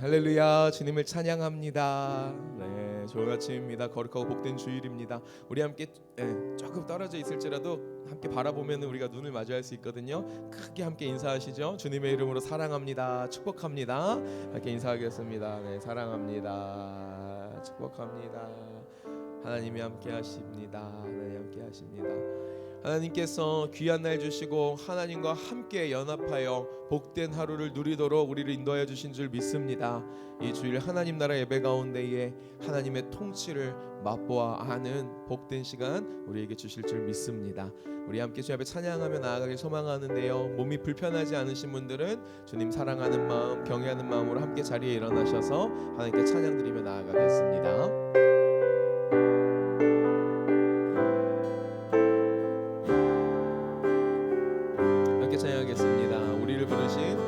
할렐루야. 주님을 찬양합니다. 네, 좋은 아침입니다. 거룩하고 복된 주일입니다. 우리 함께 조금 떨어져 있을지라도 함께 바라보면 우리가 눈을 마주할 수 있거든요. 크게 함께 인사하시죠. 주님의 이름으로 사랑합니다. 축복합니다. 함께 인사하겠습니다. 네, 사랑합니다. 축복합니다. 하나님이 함께 하십니다. 네, 함께 하십니다. 하나님께서 귀한 날 주시고 하나님과 함께 연합하여 복된 하루를 누리도록 우리를 인도하여 주신 줄 믿습니다. 이 주일 하나님 나라 예배 가운데에 하나님의 통치를 맛보아 아는 복된 시간 우리에게 주실 줄 믿습니다. 우리 함께 주 앞에 찬양하며 나아가길 소망하는데요, 몸이 불편하지 않으신 분들은 주님 사랑하는 마음, 경외하는 마음으로 함께 자리에 일어나셔서 하나님께 찬양 드리며 나아가겠습니다. 찬양하겠습니다. 우리를 부르신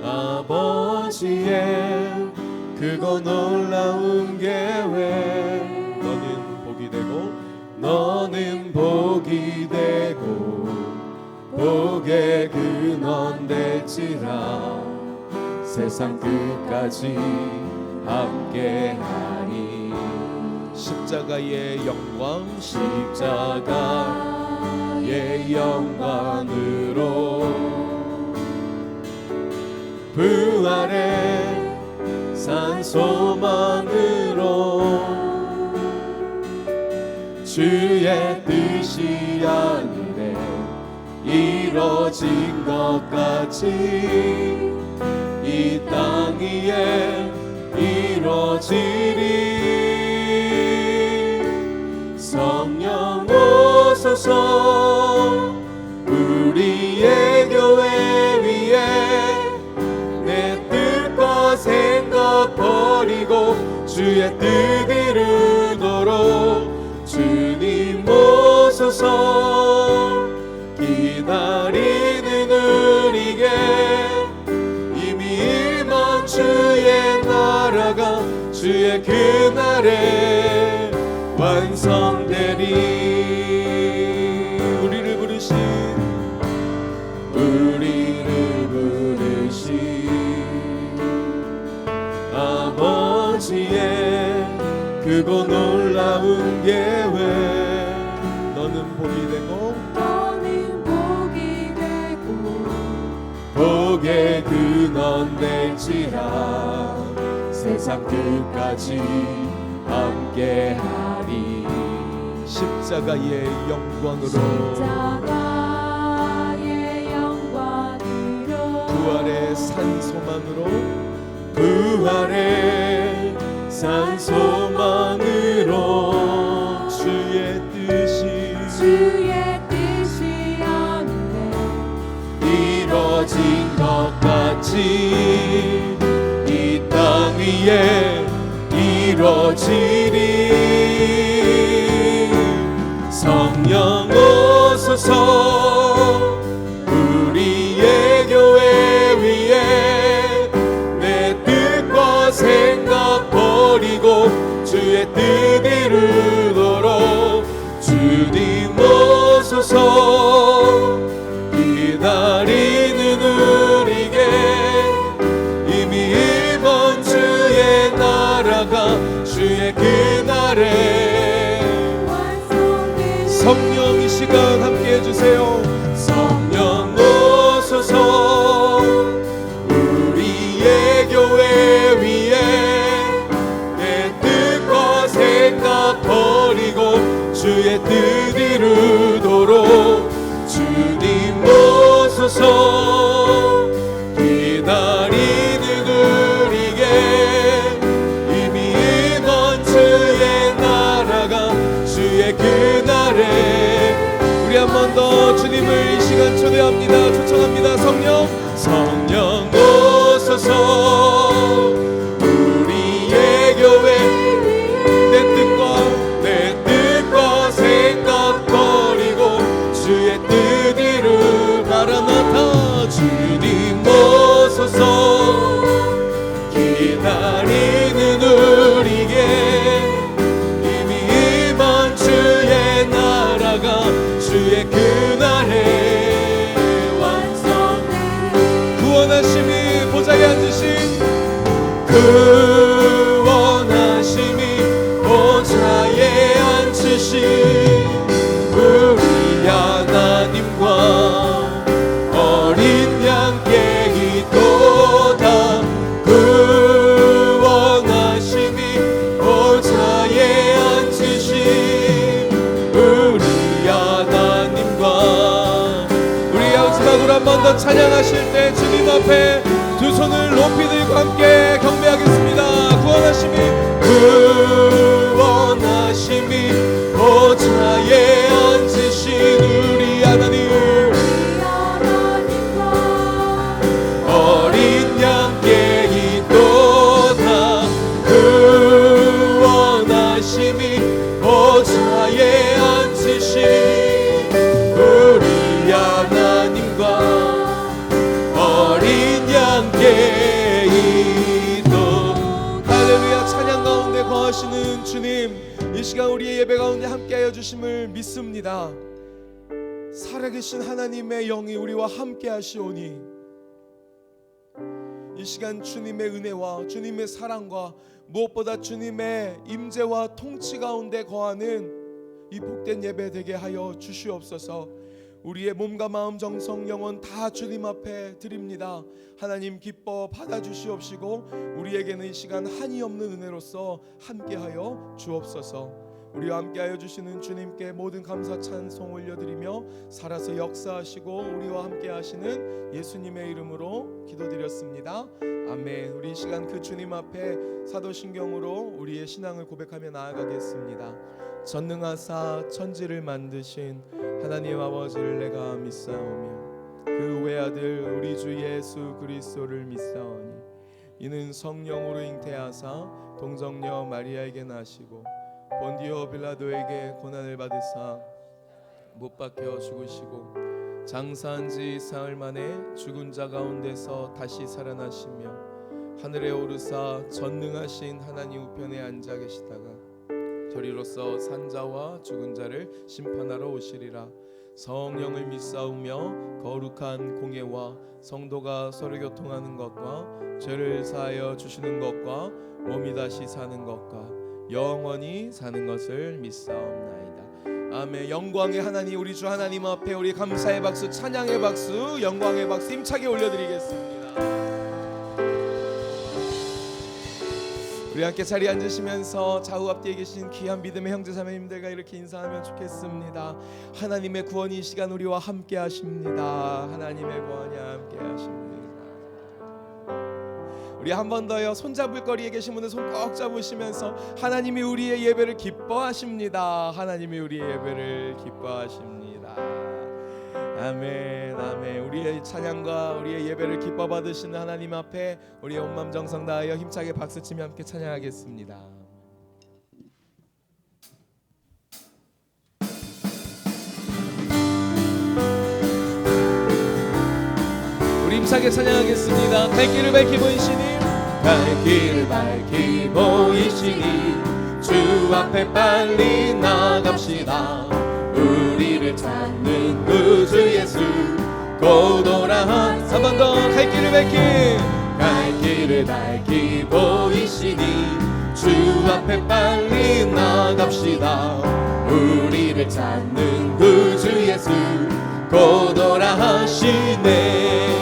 아버지의 크고 놀라운 계획, 너는 복이 되고 복의 근원 될지라. 세상 끝까지 함께하리. 십자가의 영광으로 부활의 산소만으로 주의 뜻이 하늘에 이뤄진 것 같이 이 땅 위에 이뤄지리. 성령 오소서 우리의 교회 위에 내 뜻과 생각 버리고 주의 뜻 이루도록 주님 오소서. 기다리는 우리에게 이미 임한 주의 나라가 주의 그날에 완성되리. 우리를 부르신 아버지의 크고 놀라운 계획, 너는 복이 되고 복의 근원 될지라. 세상 끝까지 함께하리. 십자가의 영광으로 부활의 산소만으로 주의 뜻이 하늘에 이뤄진 것 같이 이 땅 위에 이뤄지리. 성령 오소서 우리의 교회 위에 내 뜻과 생각 버리고 주의 뜻 이루도록 주님 오소서. 기다리는 우리에게 이미 임한 주의 나라가 주의 그날에 성령 이 시간 함께 해주세요. 성령 오소서 우리의 교회 위에 내 뜻과 생각 버리고 주의 뜻 이루도록 주님 오소서. 기다리는 우리에게 이미 임한 주의 나라가 주의 그날에. 우리 한 번 더 주님을 이 시간 초대합니다. 초청합니다. 성령 오소서 우리의 교회 내 뜻과 생각 버리고 주의 뜻 이루. 마라나타 주님 오소서. 기다리는 우리에게 이미 임한 주의 나라가 주의 그날에 번 더 찬양하실 때 주님 앞에 두 손을 높이 들고 함께 경배하겠습니다. 구원하심이 보좌에 앉으신 우리 하나님, 어린 양께 있도다. 구원하심이 보좌에 앉으신 우리 하나님과 어린 양께 있도다. 할렐루야. 찬양 가운데 거하시는 주님, 이 시간 우리의 예배 가운데 함께하여 주심을 믿습니다. 살아계신 하나님의 영이 우리와 함께하시오니 이 시간 주님의 은혜와 주님의 사랑과 무엇보다 주님의 임재와 통치 가운데 거하는 이 복된 예배 되게 하여 주시옵소서. 우리의 몸과 마음 정성 영혼 다 주님 앞에 드립니다. 하나님 기뻐 받아주시옵시고 우리에게는 이 시간 한이 없는 은혜로서 함께하여 주옵소서. 우리와 함께하여 주시는 주님께 모든 감사 찬송 올려드리며 살아서 역사하시고 우리와 함께하시는 예수님의 이름으로 기도드렸습니다. 아멘. 우리 이 시간 그 주님 앞에 사도신경으로 우리의 신앙을 고백하며 나아가겠습니다. 전능하사 천지를 만드신 하나님 아버지를 내가 믿사오며 그 외아들 우리 주 예수 그리스도를 믿사오니 이는 성령으로 잉태하사 동정녀 마리아에게 나시고 본디오 빌라도에게 고난을 받으사 못 박혀 죽으시고 장사한 지 사흘 만에 죽은 자 가운데서 다시 살아나시며 하늘에 오르사 전능하신 하나님 우편에 앉아 계시다가 저리로서 산자와 죽은 자를 심판하러 오시리라. 성령을 믿사오며 거룩한 공예와 성도가 서로 교통하는 것과 죄를 사하여 주시는 것과 몸이 다시 사는 것과 영원히 사는 것을 믿사옵나이다. 아멘. 영광의 하나님, 우리 주 하나님 앞에 우리 감사의 박수, 찬양의 박수, 영광의 박수 힘차게 올려드리겠습니다. 우리 함께 자리에 앉으시면서 좌우 앞뒤에 계신 귀한 믿음의 형제 자매님들과 이렇게 인사하면 좋겠습니다. 하나님의 구원이 이 시간 우리와 함께 하십니다. 하나님의 구원이 함께 하십니다. 우리 한 번 더요. 손잡을 거리에 계신 분들 손 꼭 잡으시면서 하나님이 우리의 예배를 기뻐하십니다. 하나님이 우리의 예배를 기뻐하십니다. 아멘, 아멘. 우리의 찬양과 우리의 예배를 기뻐 받으시는 하나님 앞에 우리의 온 마음 정성 다하여 힘차게 박수치며 함께 찬양하겠습니다. 우리 힘차게 찬양하겠습니다. 갈 길을 밝히 보이시니, 갈 길을 밝히 보이시니 주 앞에 빨리 나갑시다. 우리를 찾는 구주 예수 고도라. 3번 더. 갈 길을 밝히 보이시니 주 앞에 빨리 나갑시다. 우리를 찾는 구주 예수 고도라 하시네.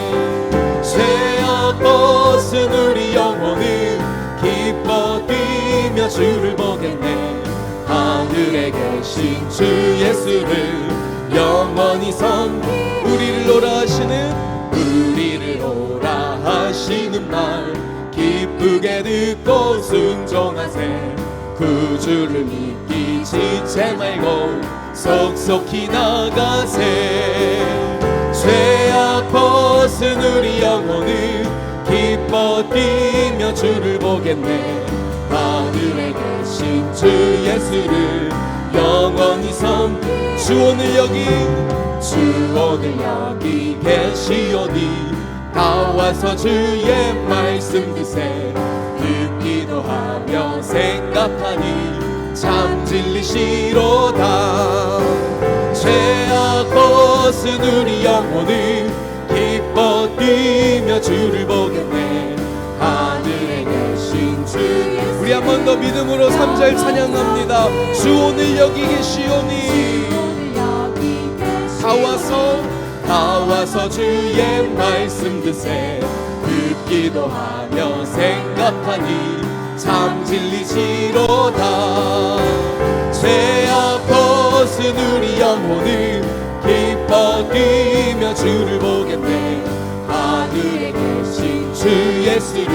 쇠와 벗은 우리 영혼은 기뻐 뛰며 주를 보겠네. 하늘에 계신 주 예수를 영원히 우리를 오라 하시는 말 기쁘게 듣고 순종하세. 구주를 믿기 지체 말고 속속히 나가세. 죄악 벗은 우리 영혼은 기뻐 뛰며 주를 보겠네. 하늘에 계신 주 예수를 영원히 주 오늘 여기 계시오니 다 와서 주의 말씀 드세. 듣기도 하며 생각하니 참 진리시로다. 죄악 벗은 우리 영혼은 기뻐 뛰며 주를 보겠네. 하늘에 계신 주. 우리 한 번 더 믿음으로 3절 찬양합니다. 주 오늘 여기 계시오니 다 와서 주의 말씀 드세. 듣기도 하며 생각하니 참 진리시로다. 죄악 벗은 우리 영혼은 기뻐 뛰며 뛰며 주를 보겠네. 하늘에 계신 주 예수를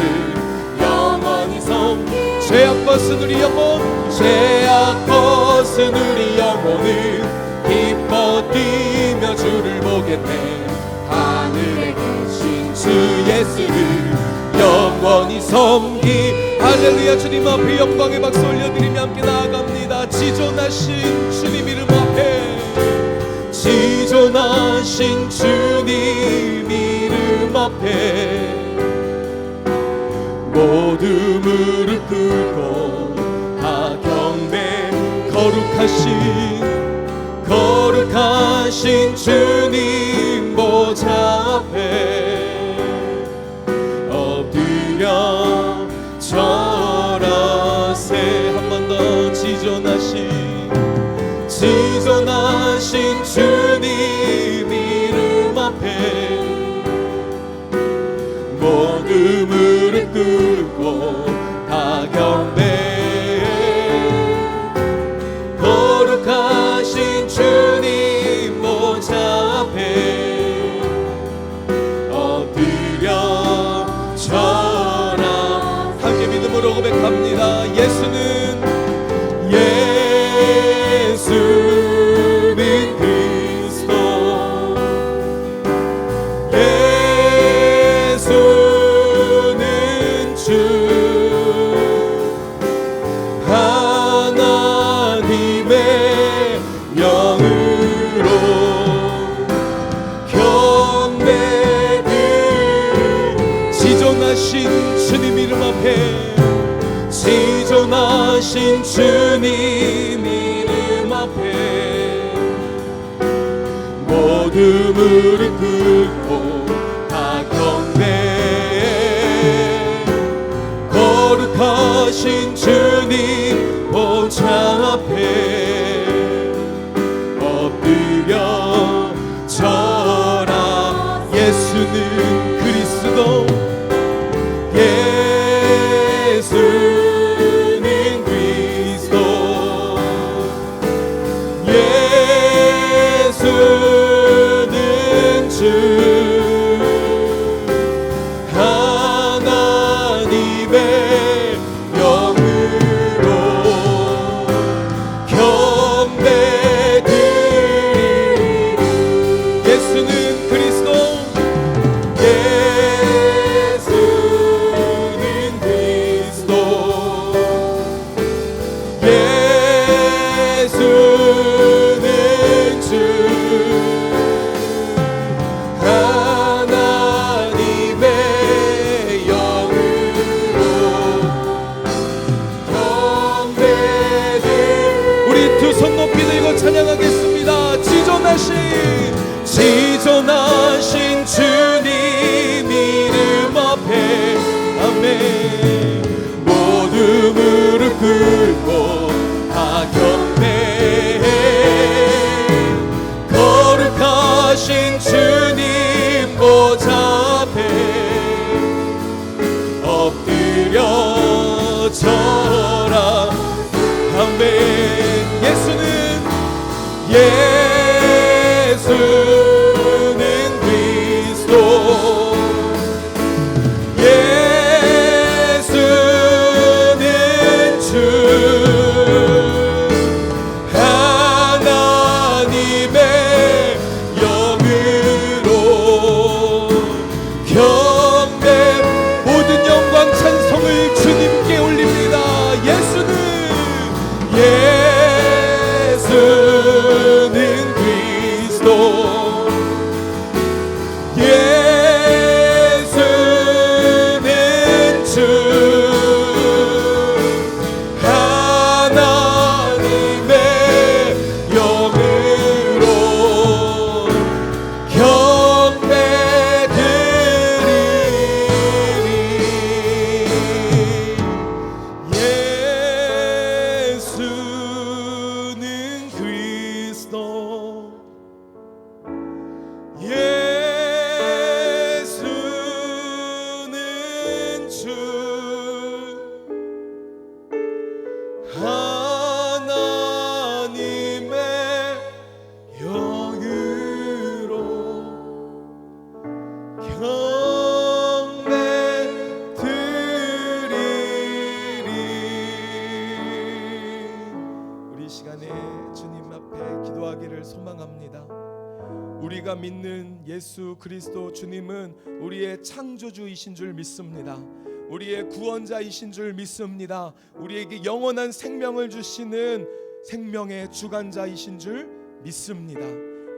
영원히 섬기. 죄악 벗은 우리 영혼, 죄악 벗은 우리 영혼은 기뻐 뛰며 주를 보겠네. 하늘에 계신 주 예수를 영원히 섬기. 할렐루야. 주님 앞에 영광의 박수 올려드리며 함께 나아갑니다. 지존하신 주님 이름 앞에, 지존하신 주님 이름 앞에 모두 무릎 꿇고 다 경배. 거룩하신 주님 보좌 앞에 엎드려 절하세. 한 번 더. 지존하신 주님 이름 앞에 모두 무릎 꿇고 다 경배. 거룩하신 주님 보좌 앞에 엎드려 절하. 함께 믿음으로 고백합니다. 예수는 그리스도, 예수는 주, 하나님의 영으로 경배드리. 지존하신 주님 이름 앞에, 지존하신 주님 이름 앞에 모두 무릎 꿇고 다 경배. 거룩하신 주님 보좌 앞에 엎드려 절하. 예수는 그리스도, 예수는 그리스도, 예수는 주, 하나님의 영으로 경배드리. 예수는 그리스도, 찬양하겠습니다. 지존하신 주님 이름 앞에 아멘. 모두 무릎 꿇고 다 경배해. 거룩하신 주님 보좌 앞에 엎드려 절하. 아멘. 예수는 그리스도, 예수는 주, 하나님의 영으로 경배. 모든 영광 찬송을 주님께 올립니다. 예수는 그리스도, 기도하기를 소망합니다. 우리가 믿는 예수 그리스도 주님은 우리의 창조주이신 줄 믿습니다. 우리의 구원자이신 줄 믿습니다. 우리에게 영원한 생명을 주시는 생명의 주관자이신 줄 믿습니다.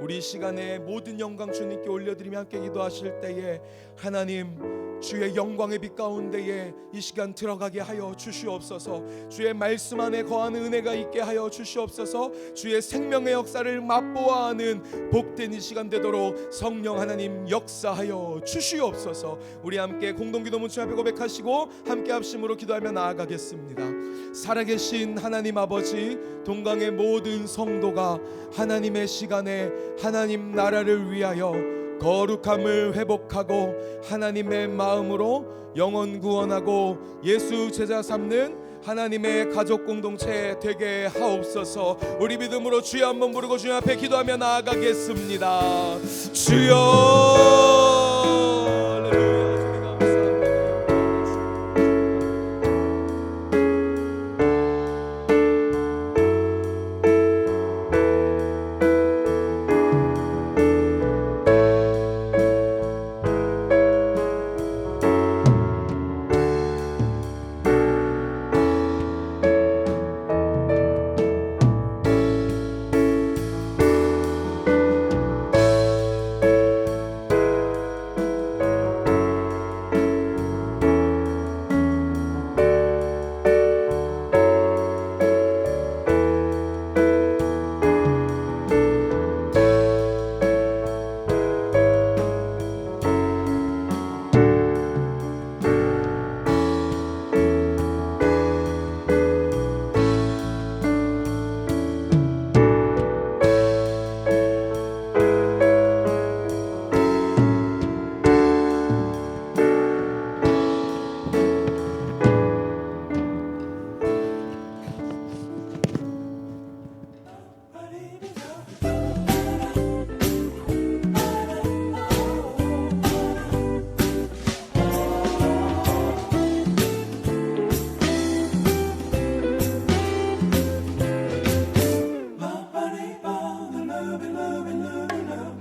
우리 시간에 모든 영광 주님께 올려드리며 함께 기도하실 때에 하나님 주의 영광의 빛 가운데에 이 시간 들어가게 하여 주시옵소서. 주의 말씀 안에 거하는 은혜가 있게 하여 주시옵소서. 주의 생명의 역사를 맛보아하는 복된 이 시간 되도록 성령 하나님 역사하여 주시옵소서. 우리 함께 공동기도문 주 앞에 고백하시고 함께 합심으로 기도하며 나아가겠습니다. 살아계신 하나님 아버지, 동강의 모든 성도가 하나님의 시간에 하나님 나라를 위하여 거룩함을 회복하고 하나님의 마음으로 영혼 구원하고 예수 제자 삼는 하나님의 가족 공동체 되게 하옵소서. 우리 믿음으로 주여 한번 부르고 주님 앞에 기도하며 나아가겠습니다. 주여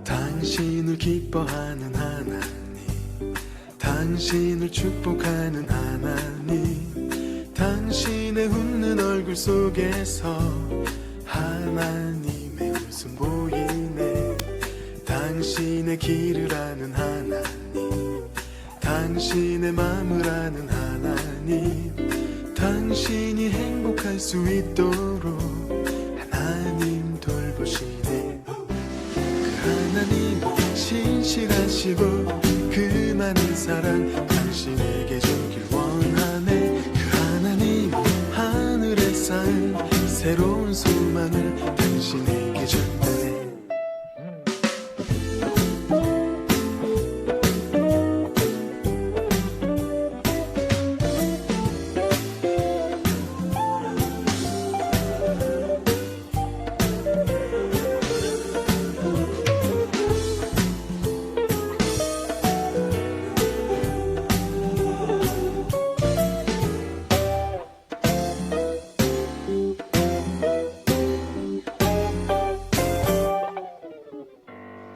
당신을 기뻐하는 하나님, 당신을 축복하는 하나님, 당신의 웃는 얼굴 속에서 하나님의 웃음 보이네. 당신의 길을 아는 하나님, 당신의 마음을 아는 하나님, 당신이 행복할 수 있도록 하나님 돌보시네. 하나님 신실하시고 그 많은 사랑 당신에게 주길 원하네. 그 하나님 하늘에 쌓은 새로운 소망을 당신에게 준다네.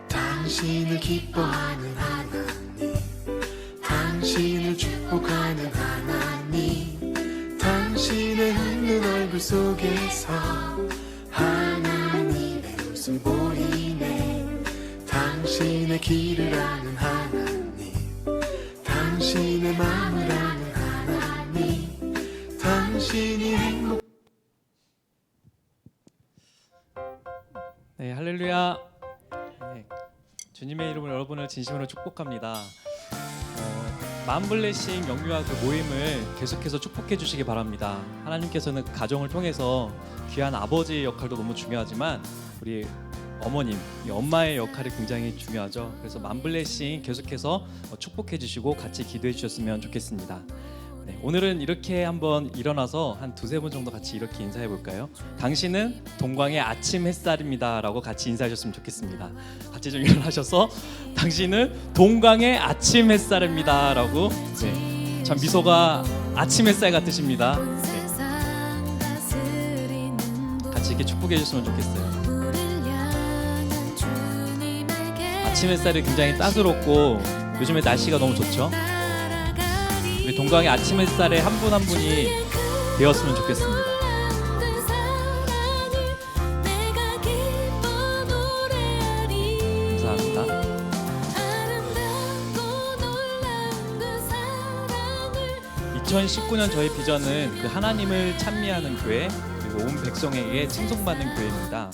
당신을 기뻐하는 하나님, 당신을 축복하는 하나님, 당신의 웃는 얼굴 속에서 하나님의 웃음 보이네. 당신의 길을 아는 하나님, 당신의 마음을 아는 하나님, 당신이 행복. 네, 할렐루야. 네, 주님의 이름으로 여러분을 진심으로 축복합니다. 마음블레싱 영유아 그 모임을 계속해서 축복해 주시기 바랍니다. 하나님께서는 그 가정을 통해서 귀한 아버지의 역할도 너무 중요하지만 우리 어머님, 이 엄마의 역할이 굉장히 중요하죠. 그래서 마음블레싱 계속해서 축복해 주시고 같이 기도해 주셨으면 좋겠습니다. 네, 오늘은 이렇게 한번 일어나서 한 두세 분 정도 같이 이렇게 인사해 볼까요? 당신은 동광의 아침 햇살입니다 라고 같이 인사하셨으면 좋겠습니다. 같이 좀 일어나셔서 당신은 동광의 아침 햇살입니다 라고. 네, 참 미소가 아침 햇살 같으십니다. 네. 같이 이렇게 축복해 주셨으면 좋겠어요. 아침 햇살이 굉장히 따스럽고 요즘에 날씨가 너무 좋죠. 우리 동강의 아침 햇살에 한 분 한 분이 되었으면 좋겠습니다. 감사합니다. 2019년 저희 비전은 그 하나님을 찬미하는 교회 그리고 온 백성에게 칭송받는 교회입니다.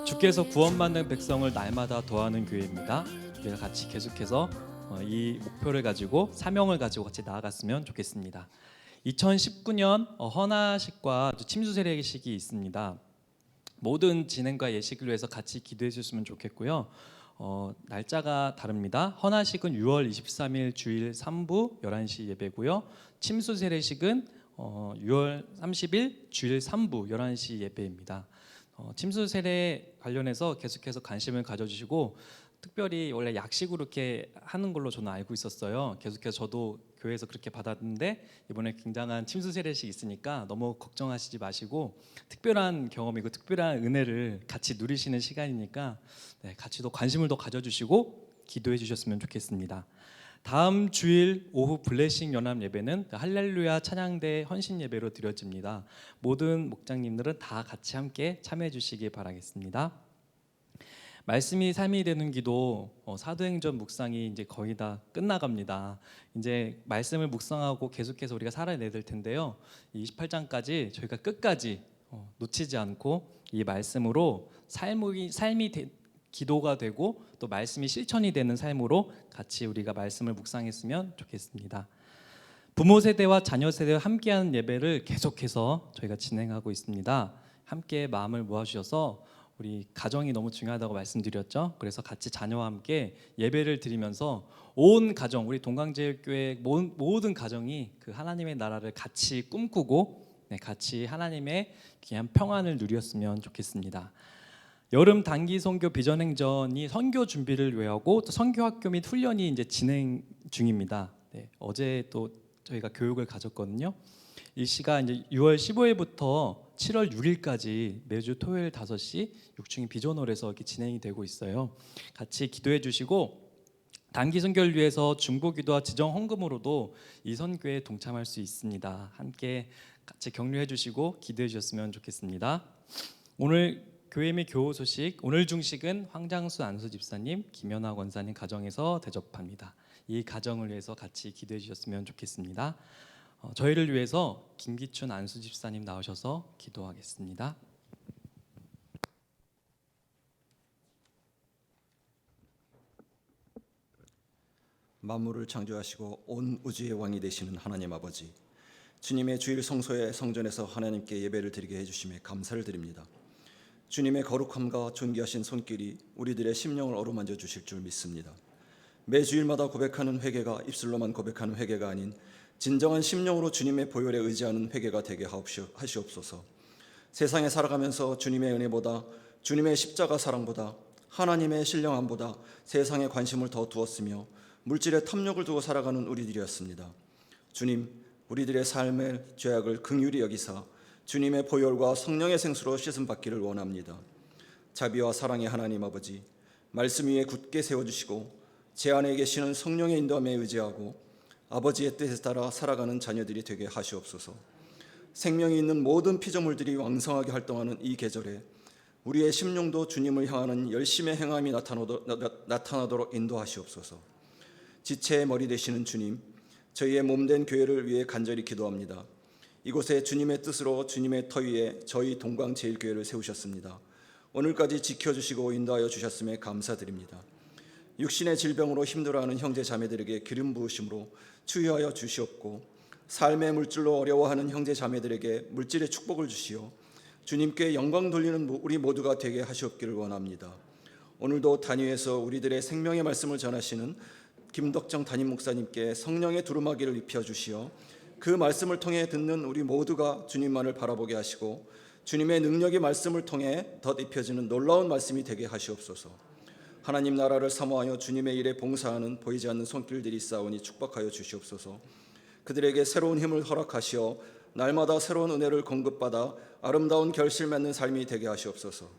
주께서 구원받는 백성을 날마다 더하는 교회입니다. 우리가 같이 계속해서 이 목표를 가지고 사명을 가지고 같이 나아갔으면 좋겠습니다. 2019년 헌화식과 침수 세례식이 있습니다. 모든 진행과 예식을 위해서 같이 기도해 주셨으면 좋겠고요. 날짜가 다릅니다. 헌화식은 6월 23일 주일 3부 11시 예배고요. 침수 세례식은 6월 30일 주일 3부 11시 예배입니다. 침수 세례 관련해서 계속해서 관심을 가져주시고 특별히 원래 약식으로 이렇게 하는 걸로 저는 알고 있었어요. 계속해서 저도 교회에서 그렇게 받았는데 이번에 굉장한 침수 세례식이 있으니까 너무 걱정하시지 마시고 특별한 경험이고 특별한 은혜를 같이 누리시는 시간이니까 같이 더 관심을 더 가져주시고 기도해 주셨으면 좋겠습니다. 다음 주일 오후 블레싱 연합 예배는 할렐루야 찬양대 헌신 예배로 드려집니다. 모든 목장님들은 다 같이 함께 참여해 주시기 바라겠습니다. 말씀이 삶이 되는 기도 사도행전 묵상이 이제 거의 다 끝나갑니다. 이제 말씀을 묵상하고 계속해서 우리가 살아내야 될 텐데요. 28장까지 저희가 끝까지 놓치지 않고 이 말씀으로 삶이 기도가 되고 또 말씀이 실천이 되는 삶으로 같이 우리가 말씀을 묵상했으면 좋겠습니다. 부모 세대와 자녀 세대와 함께하는 예배를 계속해서 저희가 진행하고 있습니다. 함께 마음을 모아주셔서 우리 가정이 너무 중요하다고 말씀드렸죠. 그래서 같이 자녀와 함께 예배를 드리면서 온 가정, 우리 동강제일교회 모든 가정이 그 하나님의 나라를 같이 꿈꾸고 같이 하나님의 귀한 평안을 누렸으면 좋겠습니다. 여름 단기 선교 비전 행전이 선교 준비를 위하고 또 선교 학교 및 훈련이 이제 진행 중입니다. 어제 또 저희가 교육을 가졌거든요. 이 시가 이제 6월 15일부터 7월 6일까지 매주 토요일 5시 6층 비전홀에서 이렇게 진행이 되고 있어요. 같이 기도해 주시고 단기 선교를 위해서 중보기도와 지정 헌금으로도 이 선교에 동참할 수 있습니다. 함께 같이 격려해 주시고 기도해 주셨으면 좋겠습니다. 오늘 교회 및 교우 소식, 오늘 중식은 황장수 안수 집사님, 김연아 권사님 가정에서 대접합니다. 이 가정을 위해서 같이 기도해 주셨으면 좋겠습니다. 저희를 위해서 김기춘 안수 집사님 나오셔서 기도하겠습니다. 만물을 창조하시고 온 우주의 왕이 되시는 하나님 아버지, 주님의 주일 성소의 성전에서 하나님께 예배를 드리게 해주심에 감사를 드립니다. 주님의 거룩함과 존귀하신 손길이 우리들의 심령을 어루만져 주실 줄 믿습니다. 매주일마다 고백하는 회개가 입술로만 고백하는 회개가 아닌 진정한 심령으로 주님의 보혈에 의지하는 회개가 되게 하시옵소서. 세상에 살아가면서 주님의 은혜보다 주님의 십자가 사랑보다 하나님의 신령함보다 세상에 관심을 더 두었으며 물질에 탐욕을 두고 살아가는 우리들이었습니다. 주님, 우리들의 삶의 죄악을 긍휼히 여기사 주님의 보혈과 성령의 생수로 씻음 받기를 원합니다. 자비와 사랑의 하나님 아버지, 말씀 위에 굳게 세워주시고 제 안에 계시는 성령의 인도함에 의지하고 아버지의 뜻에 따라 살아가는 자녀들이 되게 하시옵소서. 생명이 있는 모든 피조물들이 왕성하게 활동하는 이 계절에 우리의 심령도 주님을 향하는 열심의 행함이 나타나도록 인도하시옵소서. 지체의 머리 되시는 주님, 저희의 몸된 교회를 위해 간절히 기도합니다. 이곳에 주님의 뜻으로 주님의 터 위에 저희 동광제일교회를 세우셨습니다. 오늘까지 지켜주시고 인도하여 주셨음에 감사드립니다. 육신의 질병으로 힘들어하는 형제 자매들에게 기름 부으심으로 치유하여 주시옵고, 삶의 물질로 어려워하는 형제 자매들에게 물질의 축복을 주시어 주님께 영광 돌리는 우리 모두가 되게 하시옵기를 원합니다. 오늘도 단위에서 우리들의 생명의 말씀을 전하시는 김덕정 담임 목사님께 성령의 두루마기를 입혀 주시어 그 말씀을 통해 듣는 우리 모두가 주님만을 바라보게 하시고 주님의 능력의 말씀을 통해 덧입혀지는 놀라운 말씀이 되게 하시옵소서. 하나님 나라를 사모하여 주님의 일에 봉사하는 보이지 않는 손길들이 있사오니 축복하여 주시옵소서. 그들에게 새로운 힘을 허락하시어 날마다 새로운 은혜를 공급받아 아름다운 결실 맺는 삶이 되게 하시옵소서.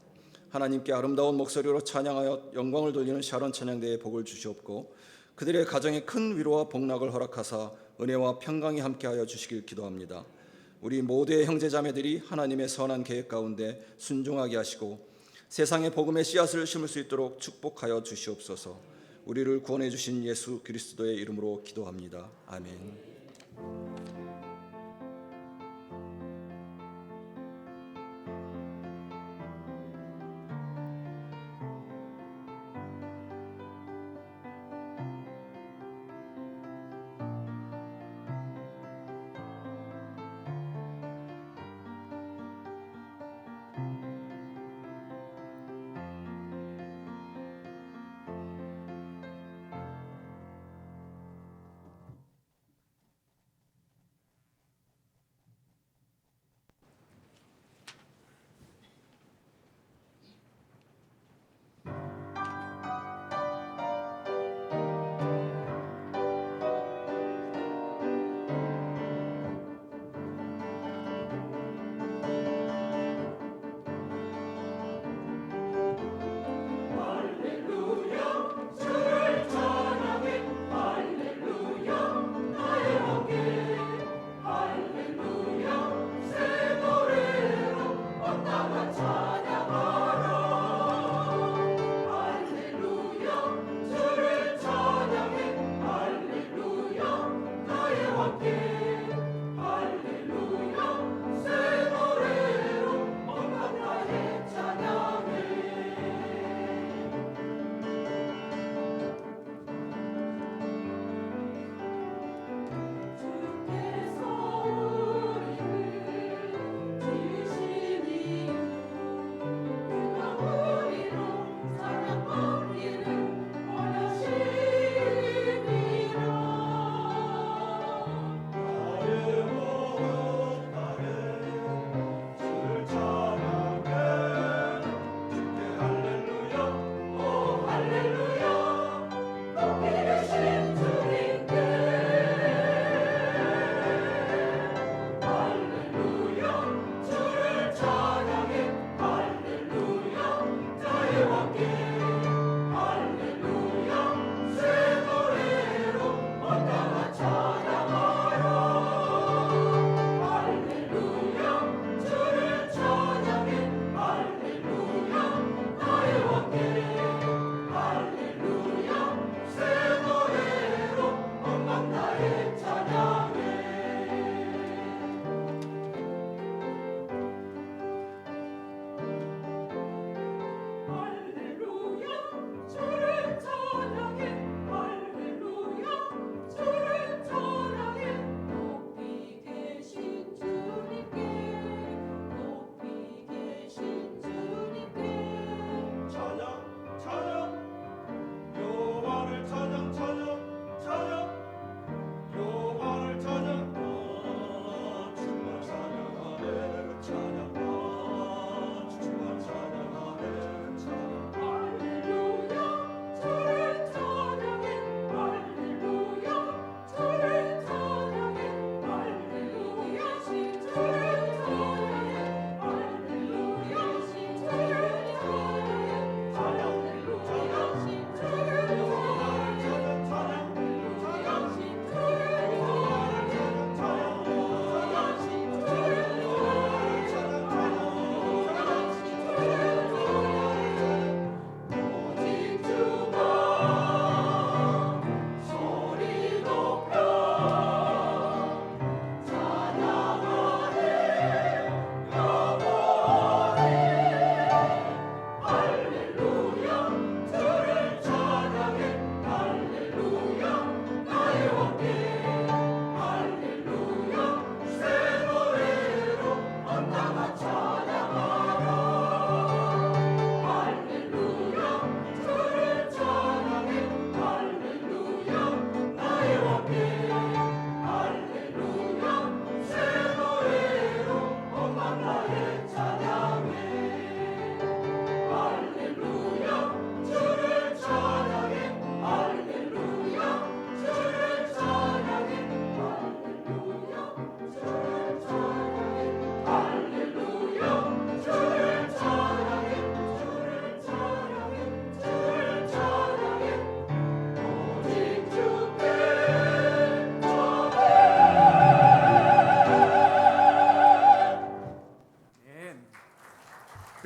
하나님께 아름다운 목소리로 찬양하여 영광을 돌리는 샤론 찬양대에 복을 주시옵고 그들의 가정에 큰 위로와 복락을 허락하사 은혜와 평강이 함께하여 주시길 기도합니다. 우리 모두의 형제자매들이 하나님의 선한 계획 가운데 순종하게 하시고 세상의 복음의 씨앗을 심을 수 있도록 축복하여 주시옵소서. 우리를 구원해 주신 예수 그리스도의 이름으로 기도합니다. 아멘.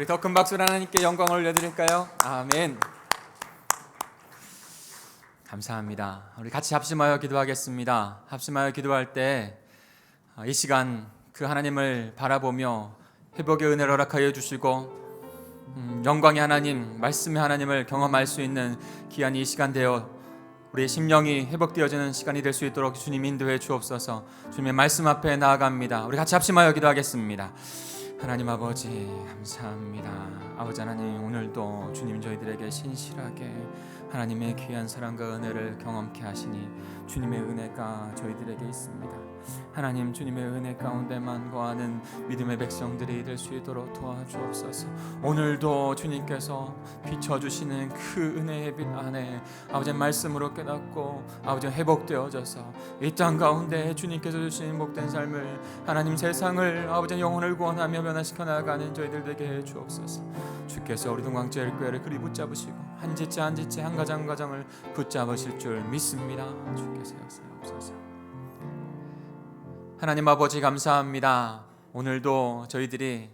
우리 더 큰 박수로 하나님께 영광을 올려드릴까요? 아멘. 감사합니다. 우리 같이 합심하여 기도하겠습니다. 합심하여 기도할 때 이 시간 그 하나님을 바라보며 회복의 은혜를 허락하여 주시고 영광의 하나님, 말씀의 하나님을 경험할 수 있는 귀한 이 시간 되어 우리의 심령이 회복되어지는 시간이 될 수 있도록 주님 인도해 주옵소서. 주님의 말씀 앞에 나아갑니다. 우리 같이 합심하여 기도하겠습니다. 하나님 아버지 감사합니다. 아버지 하나님, 오늘도 주님 저희들에게 신실하게 하나님의 귀한 사랑과 은혜를 경험케 하시니 주님의 은혜가 저희들에게 있습니다. 하나님, 주님의 은혜 가운데만 거하는 믿음의 백성들이 될 수 있도록 도와주옵소서. 오늘도 주님께서 비춰주시는 그 은혜의 빛 안에 아버지 말씀으로 깨닫고 아버지 회복되어져서 이 땅 가운데 주님께서 주신 복된 삶을, 하나님 세상을, 아버지 영혼을 구원하며 변화시켜 나가는 저희들 되게 해 주옵소서. 주께서 우리 동광제일교회를 그리 붙잡으시고 한 지체 한 지체 한 가정 한 가정을 붙잡으실 줄 믿습니다. 주께서 역사하옵소서. 하나님 아버지 감사합니다. 오늘도 저희들이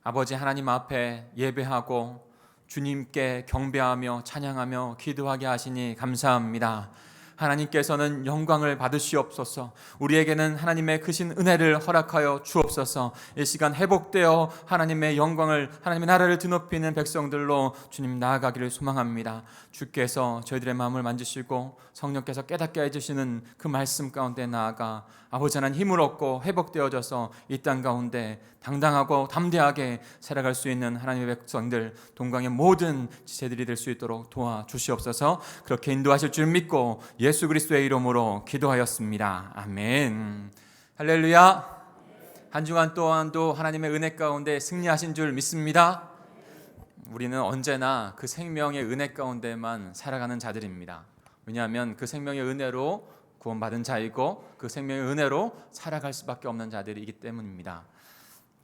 아버지 하나님 앞에 예배하고 주님께 경배하며 찬양하며 기도하게 하시니 감사합니다. 하나님께서는 영광을 받으시옵소서. 우리에게는 하나님의 크신 은혜를 허락하여 주옵소서. 이 시간 회복되어 하나님의 영광을, 하나님의 나라를 드높이는 백성들로 주님 나아가기를 소망합니다. 주께서 저희들의 마음을 만지시고 성령께서 깨닫게 해주시는 그 말씀 가운데 나아가 아버지 하나님 힘을 얻고 회복되어져서 이 땅 가운데 당당하고 담대하게 살아갈 수 있는 하나님의 백성들, 동광의 모든 지체들이 될 수 있도록 도와주시옵소서. 그렇게 인도하실 줄 믿고 예수 그리스도의 이름으로 기도하였습니다. 아멘. 할렐루야. 한 주간 동안도 하나님의 은혜 가운데 승리하신 줄 믿습니다. 우리는 언제나 그 생명의 은혜 가운데만 살아가는 자들입니다. 왜냐하면 그 생명의 은혜로 구원받은 자이고 그 생명의 은혜로 살아갈 수밖에 없는 자들이기 때문입니다.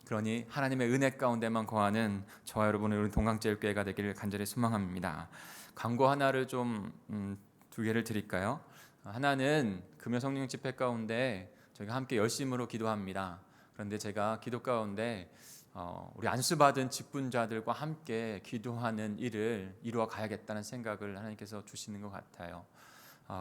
그러니 하나님의 은혜 가운데만 거하는 저와 여러분의 우리 동광제일교회가 되기를 간절히 소망합니다. 광고 하나를 두 개를 드릴까요? 하나는 금요성령 집회 가운데 저희가 함께 열심으로 기도합니다. 그런데 제가 기도 가운데 우리 안수받은 직분자들과 함께 기도하는 일을 이루어 가야겠다는 생각을 하나님께서 주시는 것 같아요.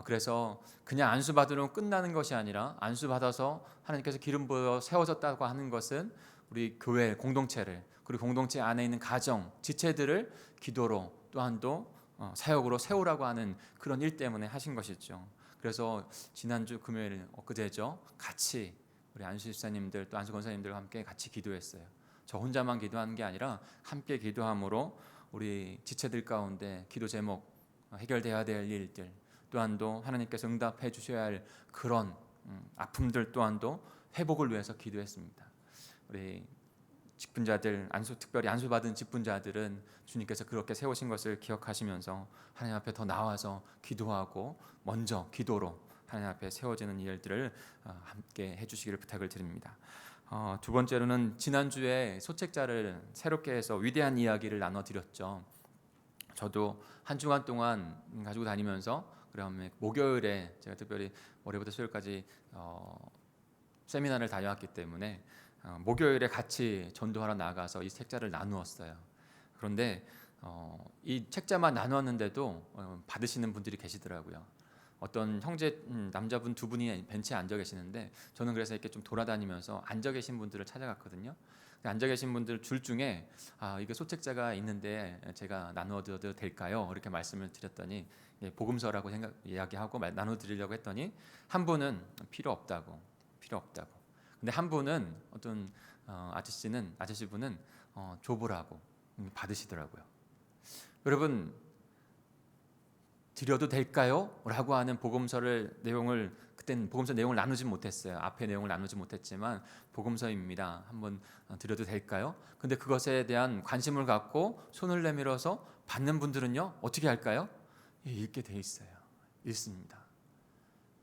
그래서 그냥 안수받으면 끝나는 것이 아니라 안수받아서 하나님께서 기름 부어 세워졌다고 하는 것은 우리 교회 공동체를, 그리고 공동체 안에 있는 가정, 지체들을 기도로 또한도 사역으로 세우라고 하는 그런 일 때문에 하신 것이죠. 그래서 지난주 금요일 엊그제죠, 같이 우리 안수 집사님들 또 안수 권사님들과 함께 같이 기도했어요. 저 혼자만 기도하는 게 아니라 함께 기도함으로 우리 지체들 가운데 기도 제목, 해결돼야 될 일들 또한도 하나님께서 응답해 주셔야 할 그런 아픔들 또한도 회복을 위해서 기도했습니다. 우리 직분자들, 특별히 안수받은 직분자들은 주님께서 그렇게 세우신 것을 기억하시면서 하나님 앞에 더 나와서 기도하고 먼저 기도로 하나님 앞에 세워지는 일들을 함께 해주시기를 부탁을 드립니다. 두 번째로는 지난주에 소책자를 새롭게 해서 위대한 이야기를 나눠드렸죠. 저도 한 주간 동안 가지고 다니면서 그다음에 목요일에 제가 특별히 월요일부터 수요일까지 세미나를 다녀왔기 때문에 목요일에 같이 전도하러 나가서 이 책자를 나누었어요. 그런데 이 책자만 나누었는데도 받으시는 분들이 계시더라고요. 어떤 형제 남자분 두 분이 벤치에 앉아 계시는데 저는 그래서 이렇게 좀 돌아다니면서 앉아 계신 분들을 찾아갔거든요. 앉아 계신 분들 줄 중에 이게 소책자가 있는데 제가 나눠드려도 될까요? 이렇게 말씀을 드렸더니 복음서라고 이야기하고 나눠드리려고 했더니 한 분은 필요 없다고. 근데 한 분은 어떤 아저씨분은 줘보라고 받으시더라고요. 여러분, 드려도 될까요? 라고 하는 그때는 복음서 내용을 나누지 못했어요. 앞에 내용을 나누지 못했지만 복음서입니다. 한번 드려도 될까요? 근데 그것에 대한 관심을 갖고 손을 내밀어서 받는 분들은요, 어떻게 할까요? 읽게 돼 있어요. 읽습니다.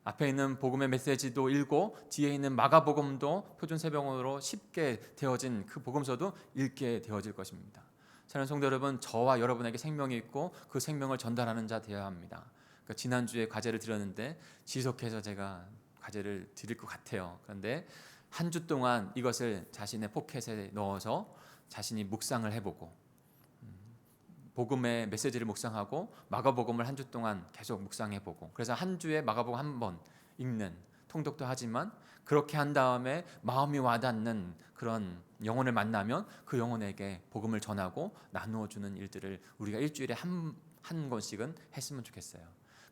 앞에 있는 복음의 메시지도 읽고 뒤에 있는 마가복음도 표준세병어로 쉽게 되어진 그 복음서도 읽게 되어질 것입니다. 사랑하는 성도 여러분, 저와 여러분에게 생명이 있고 그 생명을 전달하는 자 되어야 합니다. 그러니까 지난주에 과제를 드렸는데 지속해서 제가 과제를 드릴 것 같아요. 그런데 한 주 동안 이것을 자신의 포켓에 넣어서 자신이 묵상을 해보고 복음의 메시지를 묵상하고 마가복음을 한 주 동안 계속 묵상해보고, 그래서 한 주에 마가복음 한 번 읽는 통독도 하지만, 그렇게 한 다음에 마음이 와닿는 그런 영혼을 만나면 그 영혼에게 복음을 전하고 나누어주는 일들을 우리가 일주일에 한 권씩은 했으면 좋겠어요.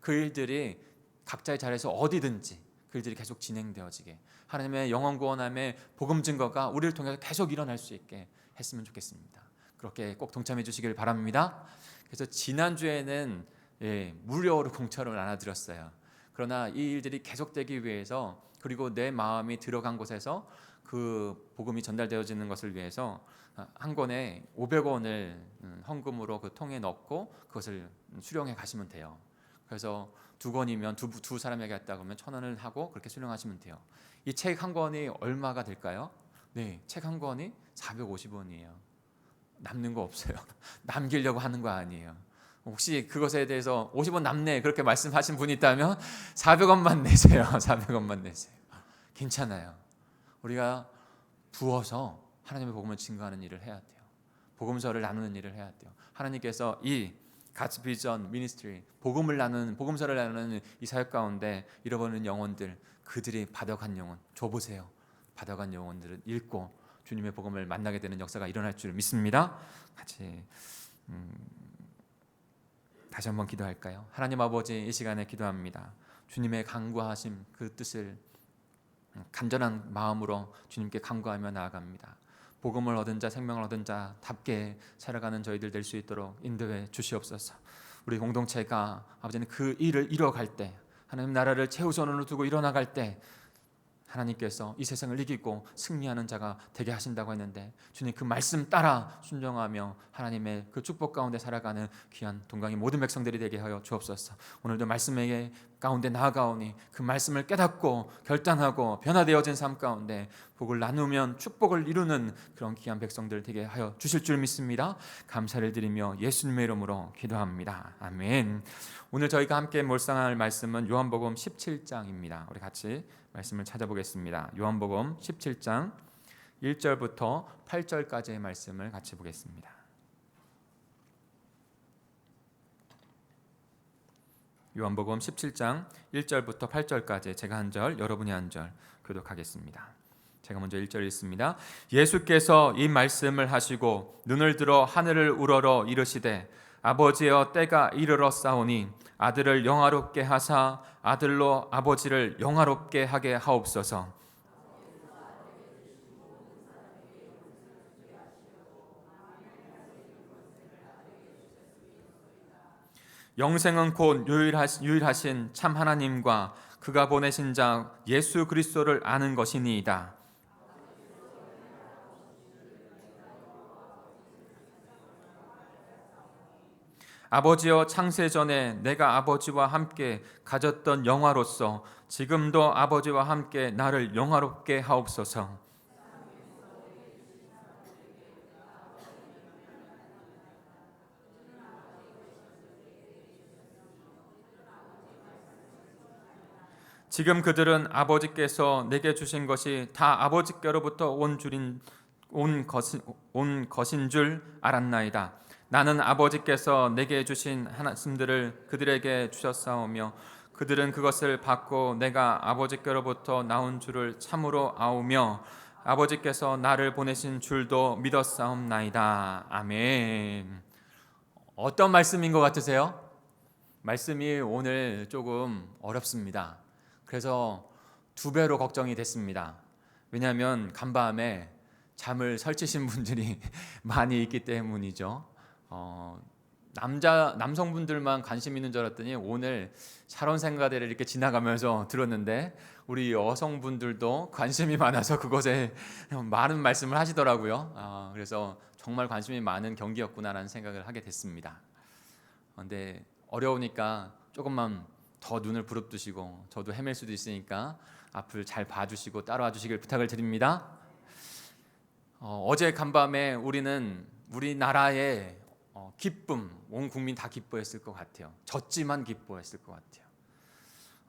그 일들이 각자의 자리에서 어디든지 그 일들이 계속 진행되어지게, 하나님의 영혼 구원함의 복음 증거가 우리를 통해서 계속 일어날 수 있게 했으면 좋겠습니다. 그렇게 꼭 동참해 주시길 바랍니다. 그래서 지난주에는 무료로 공짜로 나눠드렸어요. 그러나 이 일들이 계속되기 위해서, 그리고 내 마음이 들어간 곳에서 그 복음이 전달되어지는 것을 위해서 한 권에 500원을 헌금으로 그 통에 넣고 그것을 수령해 가시면 돼요. 그래서 두 권이면 두 사람에게 했다 그러면 1,000원을 하고 그렇게 수령하시면 돼요. 이 책 한 권이 얼마가 될까요? 네, 책 한 권이 450원이에요. 남는 거 없어요. 남기려고 하는 거 아니에요. 혹시 그것에 대해서 50원 남네 그렇게 말씀하신 분이 있다면 400원만 내세요. 400원만 내세요. 괜찮아요. 우리가 부어서 하나님의 복음을 증거하는 일을 해야 돼요. 복음서를 나누는 일을 해야 돼요. 하나님께서 이 God's Vision Ministry, 복음서를 나누는 이 사역 가운데 잃어버리는 영혼들, 그들이 받아간 영혼 줘보세요. 받아간 영혼들을 읽고 주님의 복음을 만나게 되는 역사가 일어날 줄 믿습니다. 같이 다시 한번 기도할까요? 하나님 아버지, 이 시간에 기도합니다. 주님의 간구하심 그 뜻을 간절한 마음으로 주님께 간구하며 나아갑니다. 복음을 얻은 자, 생명을 얻은 자답게 살아가는 저희들 될 수 있도록 인도해 주시옵소서. 우리 공동체가 아버지는 그 일을 이뤄갈 때, 하나님 나라를 최우선으로 두고 일어나갈 때 하나님께서 이 세상을 이기고 승리하는 자가 되게 하신다고 했는데, 주님 그 말씀 따라 순종하며 하나님의 그 축복 가운데 살아가는 귀한 동강의 모든 백성들이 되게 하여 주옵소서. 오늘도 말씀의 가운데 나아가오니 그 말씀을 깨닫고 결단하고 변화되어진 삶 가운데 복을 나누면 축복을 이루는 그런 귀한 백성들 되게 하여 주실 줄 믿습니다. 감사를 드리며 예수님의 이름으로 기도합니다. 아멘. 오늘 저희가 함께 묵상할 말씀은 요한복음 17장입니다. 우리 같이 말씀을 찾아보겠습니다. 요한복음 17장 1절부터 8절까지의 말씀을 같이 보겠습니다. 요한복음 17장 1절부터 8절까지 제가 한 절, 여러분이 한 절 교독하겠습니다. 제가 먼저 1절 읽습니다. 예수께서 이 말씀을 하시고 눈을 들어 하늘을 우러러 이르시되 아버지여 때가 이르렀사오니 아들을 영화롭게 하사 아들로 아버지를 영화롭게 하게 하옵소서. 영생은 곧 유일하신 참 하나님과 그가 보내신 자 예수 그리스도를 아는 것이니이다. 아버지여 창세전에 내가 아버지와 함께 가졌던 영화로서 지금도 아버지와 함께 나를 영화롭게 하옵소서. 지금 그들은 아버지께서 내게 주신 것이 다 아버지께로부터 온 것인 줄 알았나이다. 나는 아버지께서 내게 주신 말씀들을 그들에게 주셨사오며 그들은 그것을 받고 내가 아버지께로부터 나온 줄을 참으로 아오며 아버지께서 나를 보내신 줄도 믿었사옵나이다. 아멘. 어떤 말씀인 것 같으세요? 말씀이 오늘 조금 어렵습니다. 그래서 2배로 걱정이 됐습니다. 왜냐하면 간밤에 잠을 설치신 분들이 많이 있기 때문이죠. 남성분들만 관심 있는 줄 알았더니 오늘 샤론생가대를 이렇게 지나가면서 들었는데 우리 여성분들도 관심이 많아서 그것에 많은 말씀을 하시더라고요. 그래서 정말 관심이 많은 경기였구나라는 생각을 하게 됐습니다. 근데 어려우니까 조금만 더 눈을 부릅뜨시고, 저도 헤맬 수도 있으니까 앞을 잘 봐주시고 따라와 주시길 부탁을 드립니다. 어제 간밤에 우리나라의 기쁨, 온 국민 다 기뻐했을 것 같아요. 졌지만 기뻐했을 것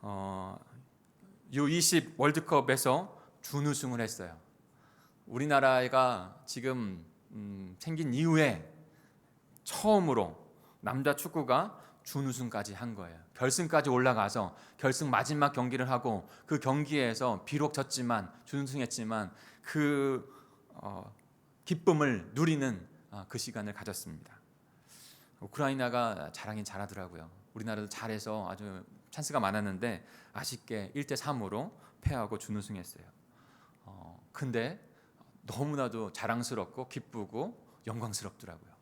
같아요. U20 월드컵에서 준우승을 했어요. 우리나라가 지금 생긴 이후에 처음으로 남자 축구가 준우승까지 한 거예요. 결승까지 올라가서 결승 마지막 경기를 하고 그 경기에서 비록 졌지만 준우승했지만 그 기쁨을 누리는 그 시간을 가졌습니다. 우크라이나가 잘하긴 잘하더라고요. 우리나라도 잘해서 아주 찬스가 많았는데 아쉽게 1대3으로 패하고 준우승했어요. 근데 너무나도 자랑스럽고 기쁘고 영광스럽더라고요.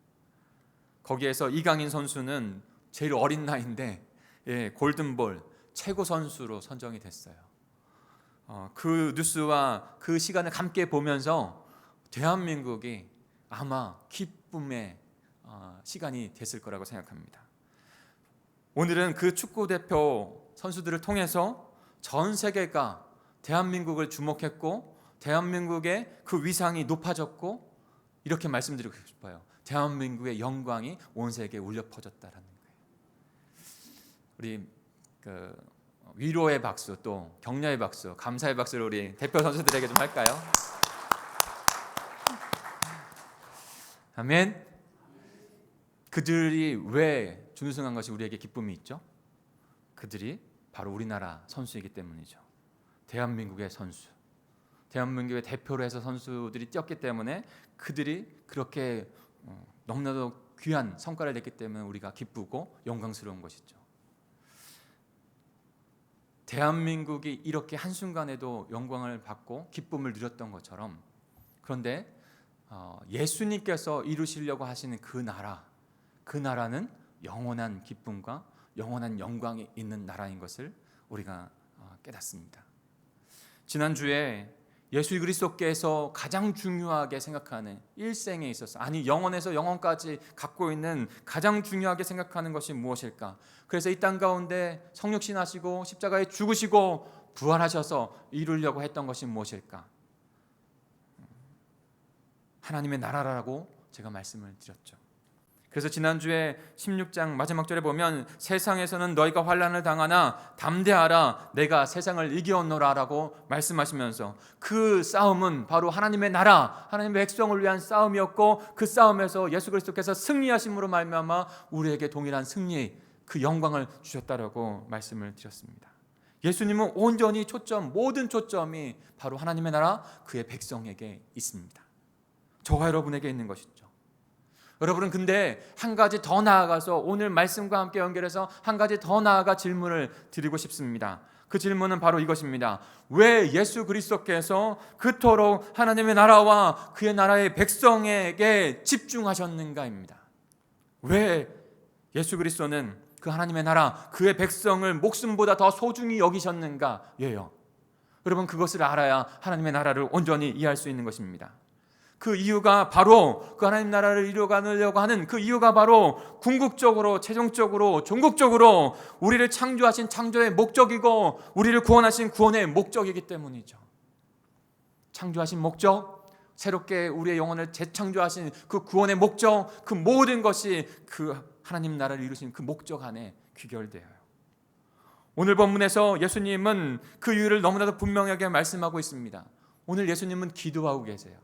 거기에서 이강인 선수는 제일 어린 나이인데 골든볼 최고 선수로 선정이 됐어요. 그 뉴스와 그 시간을 함께 보면서 대한민국이 아마 기쁨의 시간이 됐을 거라고 생각합니다. 오늘은 그 축구 대표 선수들을 통해서 전 세계가 대한민국을 주목했고 대한민국의 그 위상이 높아졌고 이렇게 말씀드리고 싶어요. 대한민국의 영광이 온 세계에 울려 퍼졌다라는 거예요. 우리 위로의 박수 또 격려의 박수 감사의 박수를 우리 대표 선수들에게 좀 할까요? 아멘. 그들이 왜 준우승한 것이 우리에게 기쁨이 있죠? 그들이 바로 우리나라 선수이기 때문이죠. 대한민국의 선수, 대한민국의 대표로 해서 선수들이 뛰었기 때문에 그들이 그렇게 너무나도 귀한 성과를 냈기 때문에 우리가 기쁘고 영광스러운 것이죠. 대한민국이 이렇게 한순간에도 영광을 받고 기쁨을 누렸던 것처럼 그런데 예수님께서 이루시려고 하시는 그 나라는 영원한 기쁨과 영원한 영광이 있는 나라인 것을 우리가 깨닫습니다. 지난주에 예수 그리스도께서 가장 중요하게 생각하는 일생에 있어서 아니 영원에서 영원까지 갖고 있는 가장 중요하게 생각하는 것이 무엇일까? 그래서 이 땅 가운데 성육신하시고 십자가에 죽으시고 부활하셔서 이루려고 했던 것이 무엇일까? 하나님의 나라라고 제가 말씀을 드렸죠. 그래서 지난주에 16장 마지막 절에 보면 세상에서는 너희가 환난을 당하나 담대하라 내가 세상을 이기었노라 라고 말씀하시면서 그 싸움은 바로 하나님의 나라 하나님의 백성을 위한 싸움이었고 그 싸움에서 예수 그리스도께서 승리하심으로 말미암아 우리에게 동일한 승리 그 영광을 주셨다라고 말씀을 드렸습니다. 예수님은 온전히 모든 초점이 바로 하나님의 나라 그의 백성에게 있습니다. 저와 여러분에게 있는 것이죠. 여러분은 근데 한 가지 더 나아가서 오늘 말씀과 함께 연결해서 한 가지 더 나아가 질문을 드리고 싶습니다. 그 질문은 바로 이것입니다. 왜 예수 그리스도께서 그토록 하나님의 나라와 그의 나라의 백성에게 집중하셨는가입니다. 왜 예수 그리스도는 그 하나님의 나라 그의 백성을 목숨보다 더 소중히 여기셨는가? 예요. 여러분 그것을 알아야 하나님의 나라를 온전히 이해할 수 있는 것입니다. 그 이유가 바로 그 하나님 나라를 이루어가려고 하는 그 이유가 바로 궁극적으로 최종적으로 종국적으로 우리를 창조하신 창조의 목적이고 우리를 구원하신 구원의 목적이기 때문이죠. 창조하신 목적, 새롭게 우리의 영혼을 재창조하신 그 구원의 목적, 그 모든 것이 그 하나님 나라를 이루신 그 목적 안에 귀결되어요. 오늘 본문에서 예수님은 그 이유를 너무나도 분명하게 말씀하고 있습니다. 오늘 예수님은 기도하고 계세요.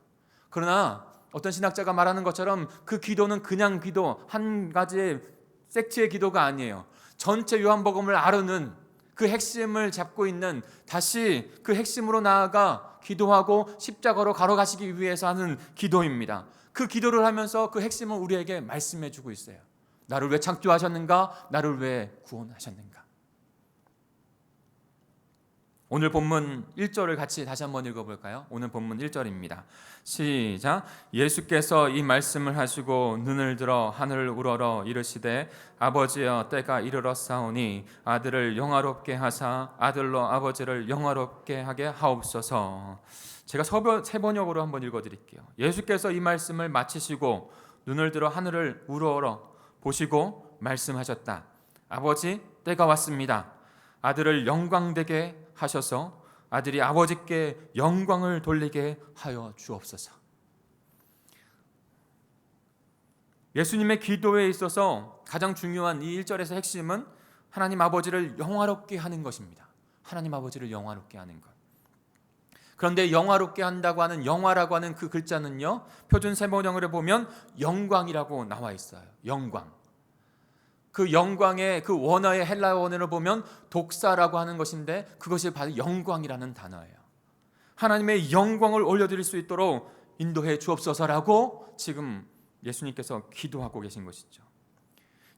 그러나 어떤 신학자가 말하는 것처럼 그 기도는 그냥 기도, 한 가지의 섹트의 기도가 아니에요. 전체 요한복음을 아르는 그 핵심을 잡고 있는 다시 그 핵심으로 나아가 기도하고 십자가로 걸어가시기 위해서 하는 기도입니다. 그 기도를 하면서 그 핵심을 우리에게 말씀해 주고 있어요. 나를 왜 창조하셨는가? 나를 왜 구원하셨는가? 오늘 본문 1절을 같이 다시 한번 읽어볼까요? 오늘 본문 1절입니다. 시작. 예수께서 이 말씀을 하시고 눈을 들어 하늘을 우러러 이르시되 아버지여 때가 이르렀사오니 아들을 영화롭게 하사 아들로 아버지를 영화롭게 하게 하옵소서. 제가 세번역으로 한번 읽어드릴게요. 예수께서 이 말씀을 마치시고 눈을 들어 하늘을 우러러 보시고 말씀하셨다. 아버지 때가 왔습니다. 아들을 영광되게 하셔서 아들이 아버지께 영광을 돌리게 하여 주옵소서. 예수님의 기도에 있어서 가장 중요한 이 1절에서 핵심은 하나님 아버지를 영화롭게 하는 것입니다. 하나님 아버지를 영화롭게 하는 것. 그런데 영화롭게 한다고 하는 영화라고 하는 그 글자는요, 표준 세번역으로 보면 영광이라고 나와 있어요. 영광. 그 영광의 그 원어의 헬라어 원어를 보면 독사라고 하는 것인데 그것이 바로 영광이라는 단어예요. 하나님의 영광을 올려드릴 수 있도록 인도해 주옵소서라고 지금 예수님께서 기도하고 계신 것이죠.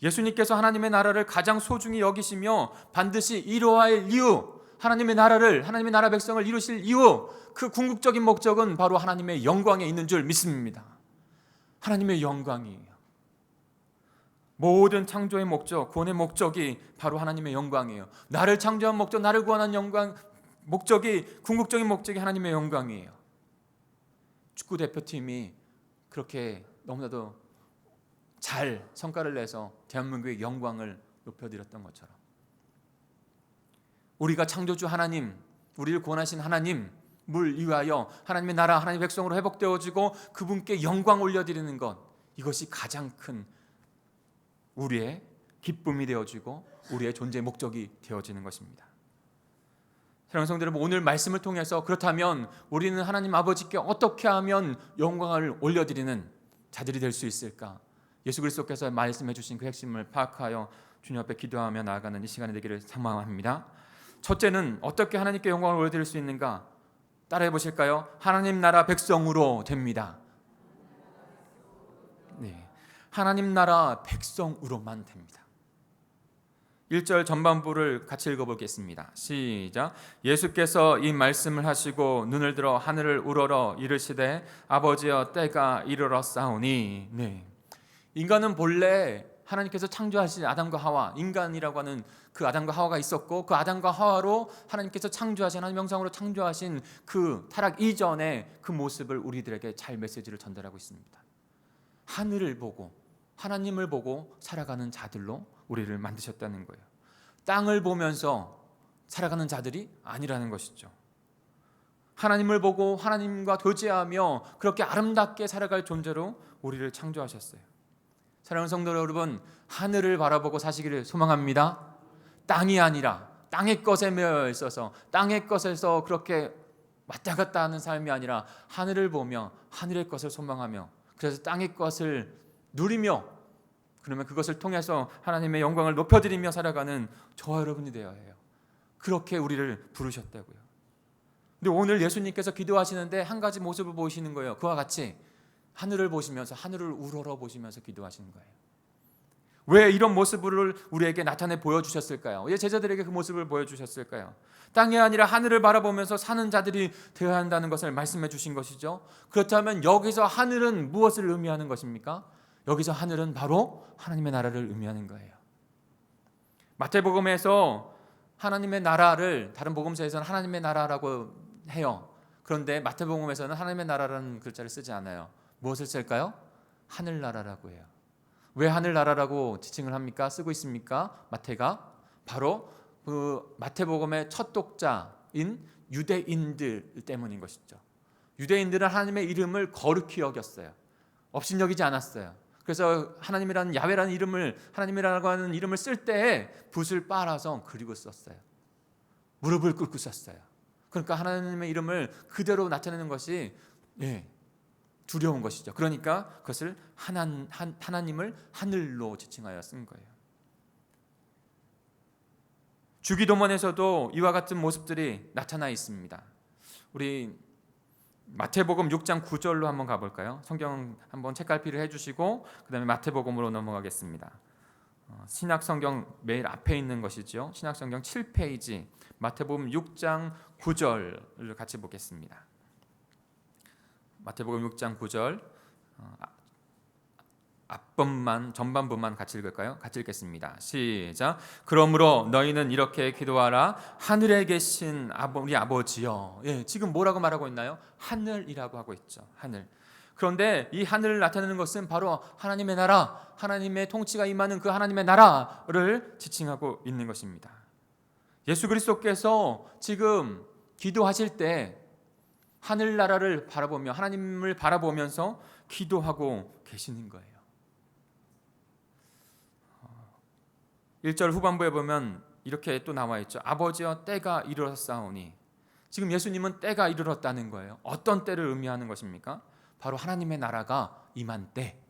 예수님께서 하나님의 나라를 가장 소중히 여기시며 반드시 이루어야 할 이유, 하나님의 나라 백성을 이루실 이유, 그 궁극적인 목적은 바로 하나님의 영광에 있는 줄 믿습니다. 하나님의 영광이에요. 모든 창조의 목적, 구원의 목적이 바로 하나님의 영광이에요. 나를 창조한 목적, 나를 구원한 영광, 목적이, 궁극적인 목적이 하나님의 영광이에요. 축구 대표팀이 그렇게 너무나도 잘 성과를 내서 대한민국의 영광을 높여드렸던 것처럼 우리가 창조주 하나님, 우리를 구원하신 하나님을 위하여 하나님의 나라, 하나님의 백성으로 회복되어지고 그분께 영광 올려드리는 것, 이것이 가장 큰 우리의 기쁨이 되어지고 우리의 존재의 목적이 되어지는 것입니다. 사랑하는 성도 여러분, 오늘 말씀을 통해서 그렇다면 우리는 하나님 아버지께 어떻게 하면 영광을 올려드리는 자들이 될 수 있을까? 예수 그리스도께서 말씀해 주신 그 핵심을 파악하여 주님 앞에 기도하며 나아가는 이 시간이 되기를 소망합니다. 첫째는 어떻게 하나님께 영광을 올려드릴 수 있는가? 따라해 보실까요? 하나님 나라 백성으로 됩니다. 네, 하나님 나라 백성으로만 됩니다. 1절 전반부를 같이 읽어보겠습니다. 시작. 예수께서 이 말씀을 하시고 눈을 들어 하늘을 우러러 이르시되 아버지여 때가 이르렀사오니. 네, 인간은 본래 하나님께서 창조하신 아담과 하와, 인간이라고 하는 그 아담과 하와가 있었고 그 아담과 하와로 하나님께서 창조하신, 하나님 형상으로 창조하신 그 타락 이전의 그 모습을 우리들에게 잘 메시지를 전달하고 있습니다. 하늘을 보고 하나님을 보고 살아가는 자들로 우리를 만드셨다는 거예요. 땅을 보면서 살아가는 자들이 아니라는 것이죠. 하나님을 보고 하나님과 교제하며 그렇게 아름답게 살아갈 존재로 우리를 창조하셨어요. 사랑하는 성도 여러분, 하늘을 바라보고 사시기를 소망합니다. 땅이 아니라 땅의 것에 매여 있어서 땅의 것에서 그렇게 왔다 갔다 하는 삶이 아니라 하늘을 보며 하늘의 것을 소망하며 그래서 땅의 것을 누리며 그러면 그것을 통해서 하나님의 영광을 높여드리며 살아가는 저와 여러분이 되어야 해요. 그렇게 우리를 부르셨다고요. 근데 오늘 예수님께서 기도하시는데 한 가지 모습을 보이시는 거예요. 그와 같이 하늘을 보시면서, 하늘을 우러러 보시면서 기도하시는 거예요. 왜 이런 모습을 우리에게 나타내 보여주셨을까요? 왜 제자들에게 그 모습을 보여주셨을까요? 땅이 아니라 하늘을 바라보면서 사는 자들이 되어야 한다는 것을 말씀해 주신 것이죠. 그렇다면 여기서 하늘은 무엇을 의미하는 것입니까? 여기서 하늘은 바로 하나님의 나라를 의미하는 거예요. 마태복음에서 하나님의 나라를 다른 복음서에서는 하나님의 나라라고 해요. 그런데 마태복음에서는 하나님의 나라라는 글자를 쓰지 않아요. 무엇을 쓸까요? 하늘나라라고 해요. 왜 하늘나라라고 지칭을 합니까? 쓰고 있습니까? 마태가 바로 그 마태복음의 첫 독자인 유대인들 때문인 것이죠. 유대인들은 하나님의 이름을 거룩히 여겼어요. 업신여기지 않았어요. 그래서 하나님이라는 야훼라는 이름을, 하나님이라고 하는 이름을 쓸 때에 붓을 빨아서 그리고 썼어요. 무릎을 꿇고 썼어요. 그러니까 하나님의 이름을 그대로 나타내는 것이 두려운 것이죠. 그러니까 그것을 하나님을 하늘로 지칭하여 쓴 거예요. 주기도문에서도 이와 같은 모습들이 나타나 있습니다. 우리 마태복음 6장 9절로 한번 가볼까요? 성경 한번 책갈피를 해주시고 그 다음에 마태복음으로 넘어가겠습니다. 신약성경 매일 앞에 있는 것이죠. 신약성경 7페이지 마태복음 6장 9절을 같이 보겠습니다. 마태복음 6장 9절 앞번만 전반부만 같이 읽을까요? 같이 읽겠습니다. 시작. 그러므로 너희는 이렇게 기도하라. 하늘에 계신 우리 아버지여. 지금 뭐라고 말하고 있나요? 하늘이라고 하고 있죠. 하늘. 그런데 이 하늘을 나타내는 것은 바로 하나님의 나라, 하나님의 통치가 임하는 그 하나님의 나라를 지칭하고 있는 것입니다. 예수 그리스도께서 지금 기도하실 때 하늘나라를 바라보며 하나님을 바라보면서 기도하고 계시는 거예요. 1절 후반부에 보면 이렇게 또 나와 있죠. 아버지여 때가 이르렀사오니. 지금 예수님은 때가 이르렀다는 거예요. 어떤 때를 의미하는 것입니까? 바로 하나님의 나라가 임한 때,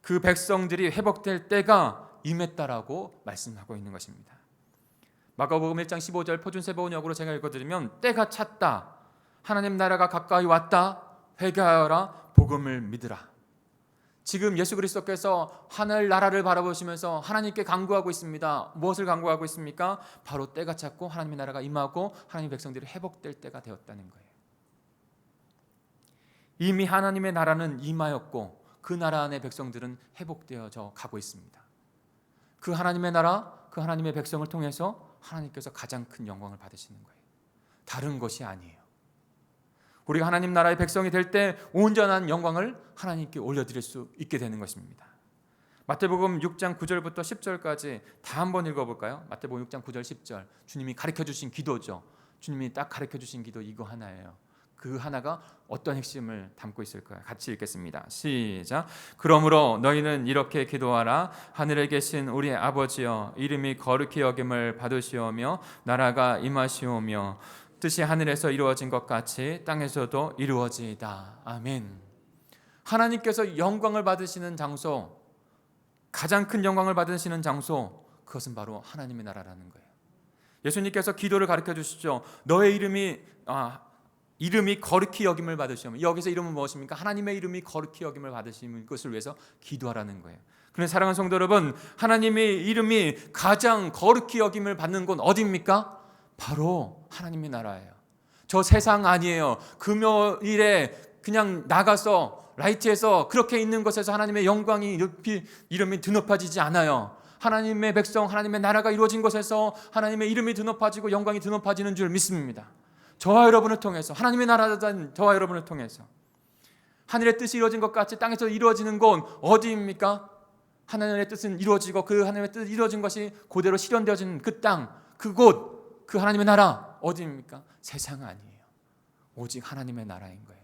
그 백성들이 회복될 때가 임했다라고 말씀하고 있는 것입니다. 마가복음 1장 15절 표준세번역으로 제가 읽어드리면 때가 찼다, 하나님 나라가 가까이 왔다, 회개하여라, 복음을 믿으라. 지금 예수 그리스도께서 하늘 나라를 바라보시면서 하나님께 간구하고 있습니다. 무엇을 간구하고 있습니까? 바로 때가 찼고 하나님의 나라가 임하고 하나님의 백성들이 회복될 때가 되었다는 거예요. 이미 하나님의 나라는 임하였고 그 나라 안의 백성들은 회복되어져 가고 있습니다. 그 하나님의 나라, 그 하나님의 백성을 통해서 하나님께서 가장 큰 영광을 받으시는 거예요. 다른 것이 아니에요. 우리가 하나님 나라의 백성이 될 때 온전한 영광을 하나님께 올려드릴 수 있게 되는 것입니다. 마태복음 6장 9절부터 10절까지 다 한번 읽어볼까요? 마태복음 6장 9절 10절 주님이 가르쳐주신 기도죠. 주님이 딱 가르쳐주신 기도 이거 하나예요. 그 하나가 어떤 핵심을 담고 있을까요? 같이 읽겠습니다. 시작. 그러므로 너희는 이렇게 기도하라. 하늘에 계신 우리 아버지여, 이름이 거룩히 여김을 받으시오며 나라가 임하시오며 뜻이 하늘에서 이루어진 것 같이 땅에서도 이루어지이다. 아멘. 하나님께서 영광을 받으시는 장소, 가장 큰 영광을 받으시는 장소, 그것은 바로 하나님의 나라라는 거예요. 예수님께서 기도를 가르쳐 주시죠. 너의 이름이 거룩히 여김을 받으시오며, 여기서 이름은 무엇입니까? 하나님의 이름이 거룩히 여김을 받으시는 것을 위해서 기도하라는 거예요. 그런데 사랑하는 성도 여러분, 하나님의 이름이 가장 거룩히 여김을 받는 곳 어디입니까? 바로 하나님의 나라예요. 저 세상 아니에요. 금요일에 그냥 나가서 라이트에서 그렇게 있는 것에서 하나님의 영광이 이름이 드높아지지 않아요. 하나님의 백성, 하나님의 나라가 이루어진 곳에서 하나님의 이름이 드높아지고 영광이 드높아지는 줄 믿습니다. 저와 여러분을 통해서, 하나님의 나라는 저와 여러분을 통해서 하늘의 뜻이 이루어진 것 같이 땅에서 이루어지는 곳 어디입니까? 하나님의 뜻은 이루어지고 그 하나님의 뜻이 이루어진 것이 그대로 실현되어진 그 땅, 그곳, 그 하나님의 나라 어디입니까? 세상 아니에요. 오직 하나님의 나라인 거예요.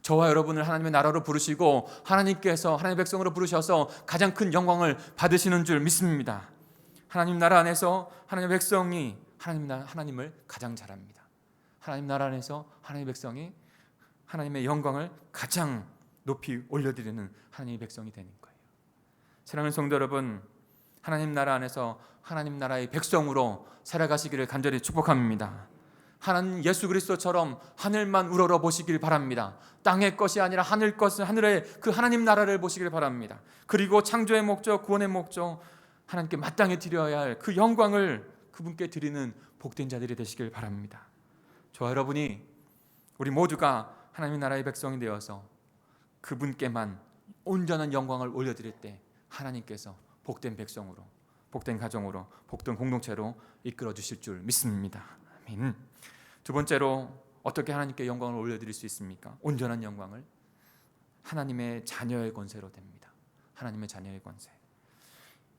저와 여러분을 하나님의 나라로 부르시고 하나님께서 하나님의 백성으로 부르셔서 가장 큰 영광을 받으시는 줄 믿습니다. 하나님 나라 안에서 하나님의 백성이 하나님을 가장 잘 압니다. 하나님 나라 안에서 하나님의 백성이 하나님의 영광을 가장 높이 올려드리는 하나님의 백성이 되는 거예요. 사랑하는 성도 여러분, 하나님 나라 안에서 하나님 나라의 백성으로 살아가시기를 간절히 축복합니다. 하나님 예수 그리스도처럼 하늘만 우러러 보시길 바랍니다. 땅의 것이 아니라 하늘의 그 하나님 나라를 보시길 바랍니다. 그리고 창조의 목적, 구원의 목적, 하나님께 마땅히 드려야 할 그 영광을 그분께 드리는 복된 자들이 되시길 바랍니다. 저와 여러분이, 우리 모두가 하나님의 나라의 백성이 되어서 그분께만 온전한 영광을 올려드릴 때 하나님께서 복된 백성으로, 복된 가정으로, 복된 공동체로 이끌어 주실 줄 믿습니다. 아멘. 두 번째로 어떻게 하나님께 영광을 올려드릴 수 있습니까? 온전한 영광을 하나님의 자녀의 권세로 됩니다. 하나님의 자녀의 권세.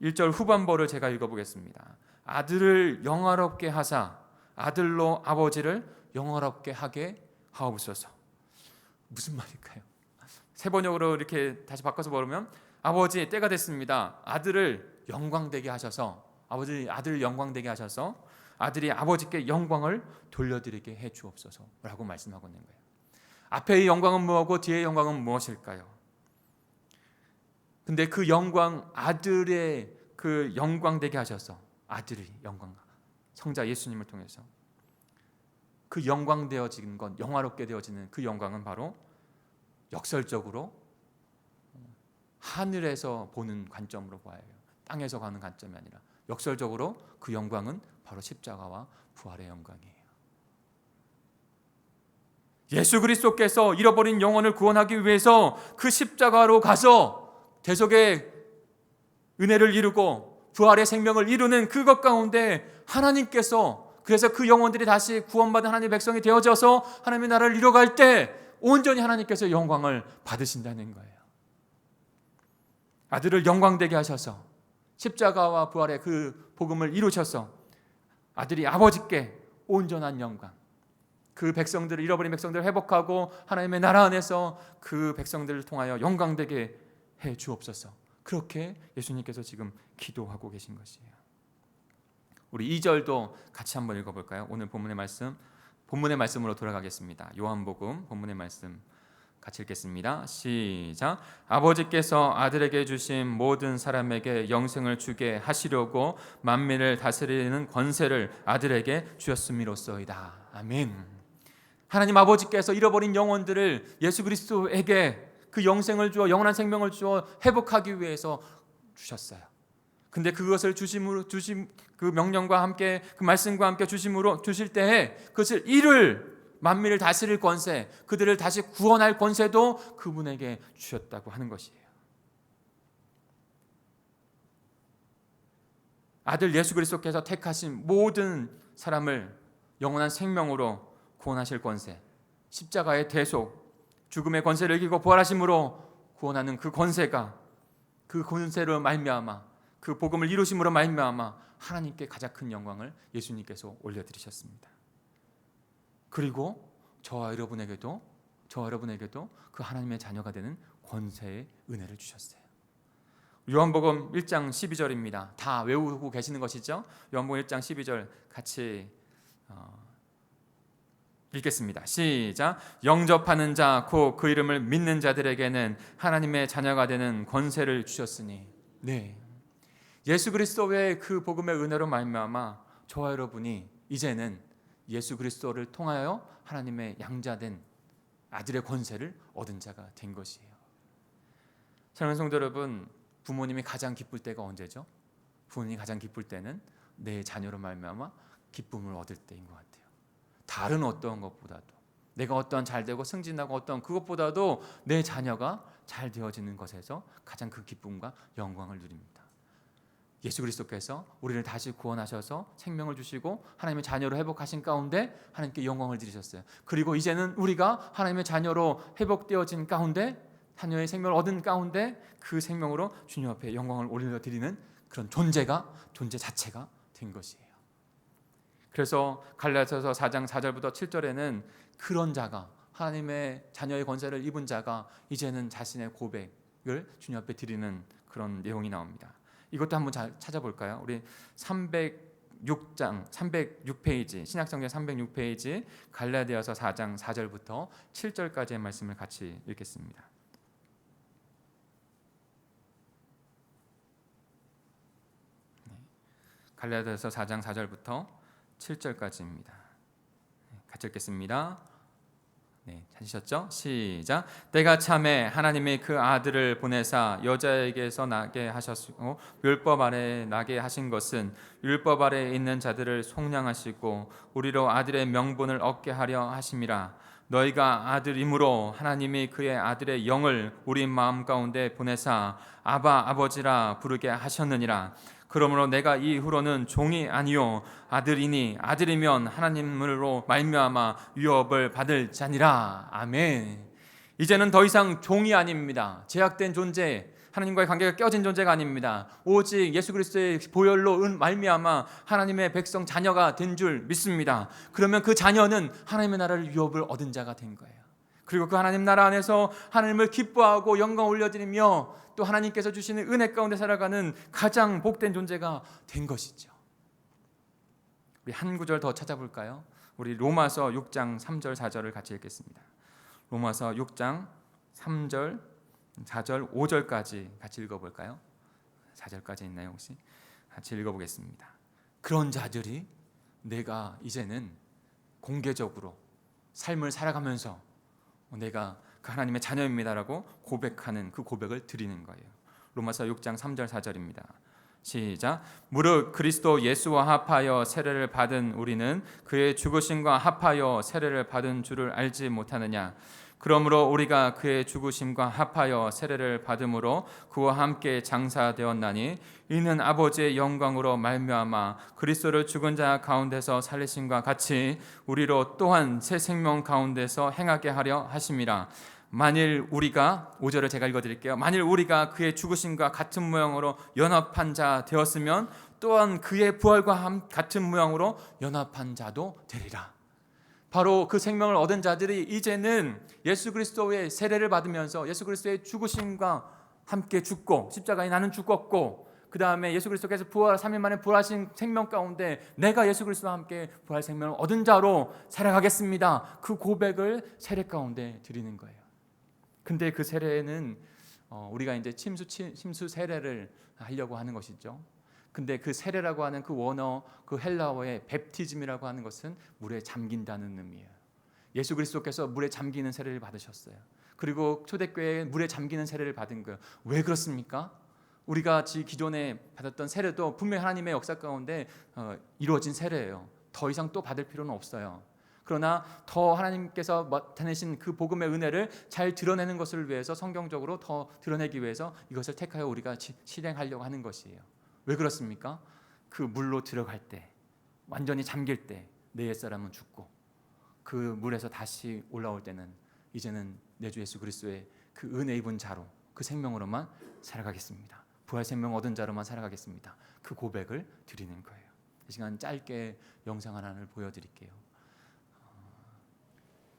1절 후반부를 제가 읽어보겠습니다. 아들을 영화롭게 하사 아들로 아버지를 영화롭게 하게 하옵소서. 무슨 말일까요? 세 번역으로 이렇게 다시 바꿔서 보면, 아버지 때가 됐습니다. 아들을 영광되게 하셔서, 아들을 영광되게 하셔서 아들이 아버지께 영광을 돌려드리게 해 주옵소서라고 말씀하고 있는 거예요. 앞의 영광은 뭐고 뒤의 영광은 무엇일까요? 근데 그 영광, 아들의 그 영광되게 하셔서, 아들의 영광, 성자 예수님을 통해서 그 영광되어지는 것, 영화롭게 되어지는 그 영광은 바로 역설적으로 하늘에서 보는 관점으로 봐야 해요. 땅에서 가는 관점이 아니라 역설적으로 그 영광은 바로 십자가와 부활의 영광이에요. 예수 그리스도께서 잃어버린 영혼을 구원하기 위해서 그 십자가로 가서 대속의 은혜를 이루고 부활의 생명을 이루는 그것 가운데 하나님께서, 그래서 그 영혼들이 다시 구원받은 하나님의 백성이 되어져서 하나님의 나라를 이뤄갈 때 온전히 하나님께서 영광을 받으신다는 거예요. 아들을 영광되게 하셔서 십자가와 부활의 그 복음을 이루셔서 아들이 아버지께 온전한 영광, 그 백성들을, 잃어버린 백성들을 회복하고 하나님의 나라 안에서 그 백성들을 통하여 영광되게 해 주옵소서. 그렇게 예수님께서 지금 기도하고 계신 것이에요. 우리 2절도 같이 한번 읽어볼까요? 오늘 본문의 말씀으로 돌아가겠습니다. 요한복음 본문의 말씀 같이 읽겠습니다. 시작. 아버지께서 아들에게 주신 모든 사람에게 영생을 주게 하시려고 만민을 다스리는 권세를 아들에게 주셨음이로소이다. 아멘. 하나님 아버지께서 잃어버린 영혼들을 예수 그리스도에게 그 영생을 주어 영원한 생명을 주어 회복하기 위해서 주셨어요. 근데 그것을 주신 그 명령과 함께 그 말씀과 함께 주심으로 주실 때에 그것을 이룰 만민을 다스릴 권세, 그들을 다시 구원할 권세도 그분에게 주셨다고 하는 것이에요. 아들 예수 그리스도께서 택하신 모든 사람을 영원한 생명으로 구원하실 권세, 십자가의 대속, 죽음의 권세를 이기고 부활하심으로 구원하는 그 권세가 그 권세로 말미암아 그 복음을 이루심으로 말미암아 하나님께 가장 큰 영광을 예수님께서 올려드리셨습니다. 그리고 저와 여러분에게도 그 하나님의 자녀가 되는 권세의 은혜를 주셨어요. 요한복음 1장 12절입니다. 다 외우고 계시는 것이죠. 요한복음 1장 12절 같이 읽겠습니다. 시작. 영접하는 자 곧 그 이름을 믿는 자들에게는 하나님의 자녀가 되는 권세를 주셨으니. 네, 예수 그리스도의 그 복음의 은혜로 말미암아 저와 여러분이 이제는 예수 그리스도를 통하여 하나님의 양자된 아들의 권세를 얻은 자가 된 것이에요. 사랑하는 성도 여러분, 부모님이 가장 기쁠 때가 언제죠? 부모님이 가장 기쁠 때는 내 자녀로 말미암아 기쁨을 얻을 때인 것 같아요. 다른 어떤 것보다도, 내가 어떤 잘되고 승진하고 어떤 그것보다도 내 자녀가 잘 되어지는 것에서 가장 그 기쁨과 영광을 누립니다. 예수 그리스도께서 우리를 다시 구원하셔서 생명을 주시고 하나님의 자녀로 회복하신 가운데 하나님께 영광을 드리셨어요. 그리고 이제는 우리가 하나님의 자녀로 회복되어진 가운데, 자녀의 생명을 얻은 가운데 그 생명으로 주님 앞에 영광을 올려드리는 그런 존재 자체가 된 것이에요. 그래서 갈라디아서 4장 4절부터 7절에는 그런 자가, 하나님의 자녀의 권세를 입은 자가 이제는 자신의 고백을 주님 앞에 드리는 그런 내용이 나옵니다. 이것도 한번 잘 찾아볼까요? 우리 306페이지 신약성경 306페이지 갈라디아서 4장 4절부터 7절까지의 말씀을 같이 읽겠습니다. 갈라디아서 4장 4절부터 7절까지입니다. 같이 읽겠습니다. 네, 찾으셨죠? 시작. 때가 참에 하나님이 그 아들을 보내사 여자에게서 나게 하셨고 율법 아래 나게 하신 것은 율법 아래 있는 자들을 속량하시고 우리로 아들의 명분을 얻게 하려 하심이라. 너희가 아들이므로 하나님이 그의 아들의 영을 우리 마음 가운데 보내사 아바 아버지라 부르게 하셨느니라. 그러므로 내가 이후로는 종이 아니요 아들이니 아들이면 하나님으로 말미암아 유업을 받을 자니라. 아멘. 이제는 더 이상 종이 아닙니다. 제약된 존재, 하나님과의 관계가 껴진 존재가 아닙니다. 오직 예수 그리스도의 보혈로 말미암아 하나님의 백성 자녀가 된 줄 믿습니다. 그러면 그 자녀는 하나님의 나라를 유업을 얻은 자가 된 거예요. 그리고 그 하나님 나라 안에서 하나님을 기뻐하고 영광 올려드리며 또 하나님께서 주시는 은혜 가운데 살아가는 가장 복된 존재가 된 것이죠. 우리 한 구절 더 찾아볼까요? 우리 로마서 6장 3절 4절을 같이 읽겠습니다. 로마서 6장 3절 4절 5절까지 같이 읽어볼까요? 4절까지 있나요 혹시? 같이 읽어보겠습니다. 그런 자들이 내가 이제는 공개적으로 삶을 살아가면서 내가 그 하나님의 자녀입니다라고 고백하는 그 고백을 드리는 거예요. 로마서 6장 3절 4절입니다. 시작. 무릇 그리스도 예수와 합하여 세례를 받은 우리는 그의 죽으심과 합하여 세례를 받은 줄을 알지 못하느냐. 그러므로 우리가 그의 죽으심과 합하여 세례를 받음으로 그와 함께 장사되었나니 이는 아버지의 영광으로 말미암아 그리스도를 죽은 자 가운데서 살리심과 같이 우리로 또한 새 생명 가운데서 행하게 하려 하심이라. 만일 우리가 5절을 제가 읽어드릴게요. 만일 우리가 그의 죽으심과 같은 모양으로 연합한 자 되었으면 또한 그의 부활과 같은 모양으로 연합한 자도 되리라. 바로 그 생명을 얻은 자들이 이제는 예수 그리스도의 세례를 받으면서 예수 그리스도의 죽으심과 함께 죽고 십자가에 나는 죽었고 그 다음에 예수 그리스도께서 3일 만에 부활하신 생명 가운데 내가 예수 그리스도와 함께 부활 생명을 얻은 자로 살아가겠습니다. 그 고백을 세례 가운데 드리는 거예요. 근데 그 세례는 우리가 이제 침수 세례를 하려고 하는 것이죠. 근데 그 세례라고 하는 그 원어, 그 헬라어의 베프티즘이라고 하는 것은 물에 잠긴다는 의미예요. 예수 그리스도께서 물에 잠기는 세례를 받으셨어요. 그리고 초대교회에 물에 잠기는 세례를 받은 거예요. 왜 그렇습니까? 우리가 기존에 받았던 세례도 분명히 하나님의 역사 가운데 이루어진 세례예요. 더 이상 또 받을 필요는 없어요. 그러나 더 하나님께서 나타내신 그 복음의 은혜를 잘 드러내는 것을 위해서, 성경적으로 더 드러내기 위해서 이것을 택하여 우리가 실행하려고 하는 것이에요. 왜 그렇습니까? 그 물로 들어갈 때, 완전히 잠길 때 내 옛사람은 죽고, 그 물에서 다시 올라올 때는 이제는 내 주 예수 그리스도의 그 은혜 입은 자로, 그 생명으로만 살아가겠습니다. 부활 생명 얻은 자로만 살아가겠습니다. 그 고백을 드리는 거예요. 이 시간 짧게 영상 하나를 보여드릴게요.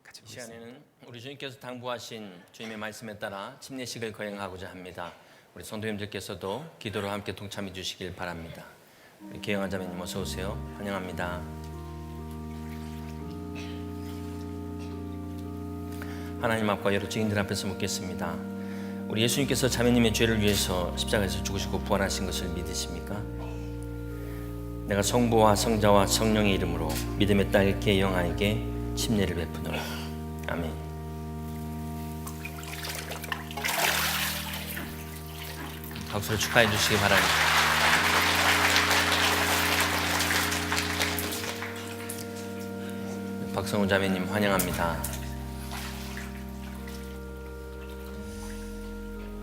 같이 이 보겠습니다. 시간에는 우리 주님께서 당부하신 주님의 말씀에 따라 침례식을 거행하고자 합니다. 우리 성도님들께서도 기도로 함께 동참해 주시길 바랍니다. 우리 기영한 자매님 어서 오세요. 환영합니다. 하나님 앞과 여러 증인들 앞에서 묻겠습니다. 우리 예수님께서 자매님의 죄를 위해서 십자가에서 죽으시고 부활하신 것을 믿으십니까? 내가 성부와 성자와 성령의 이름으로 믿음의 딸 개영아에게 침례를 베푸노라. 아멘. 박수로 축하해 주시기 바랍니다. 박성훈 자매님 환영합니다.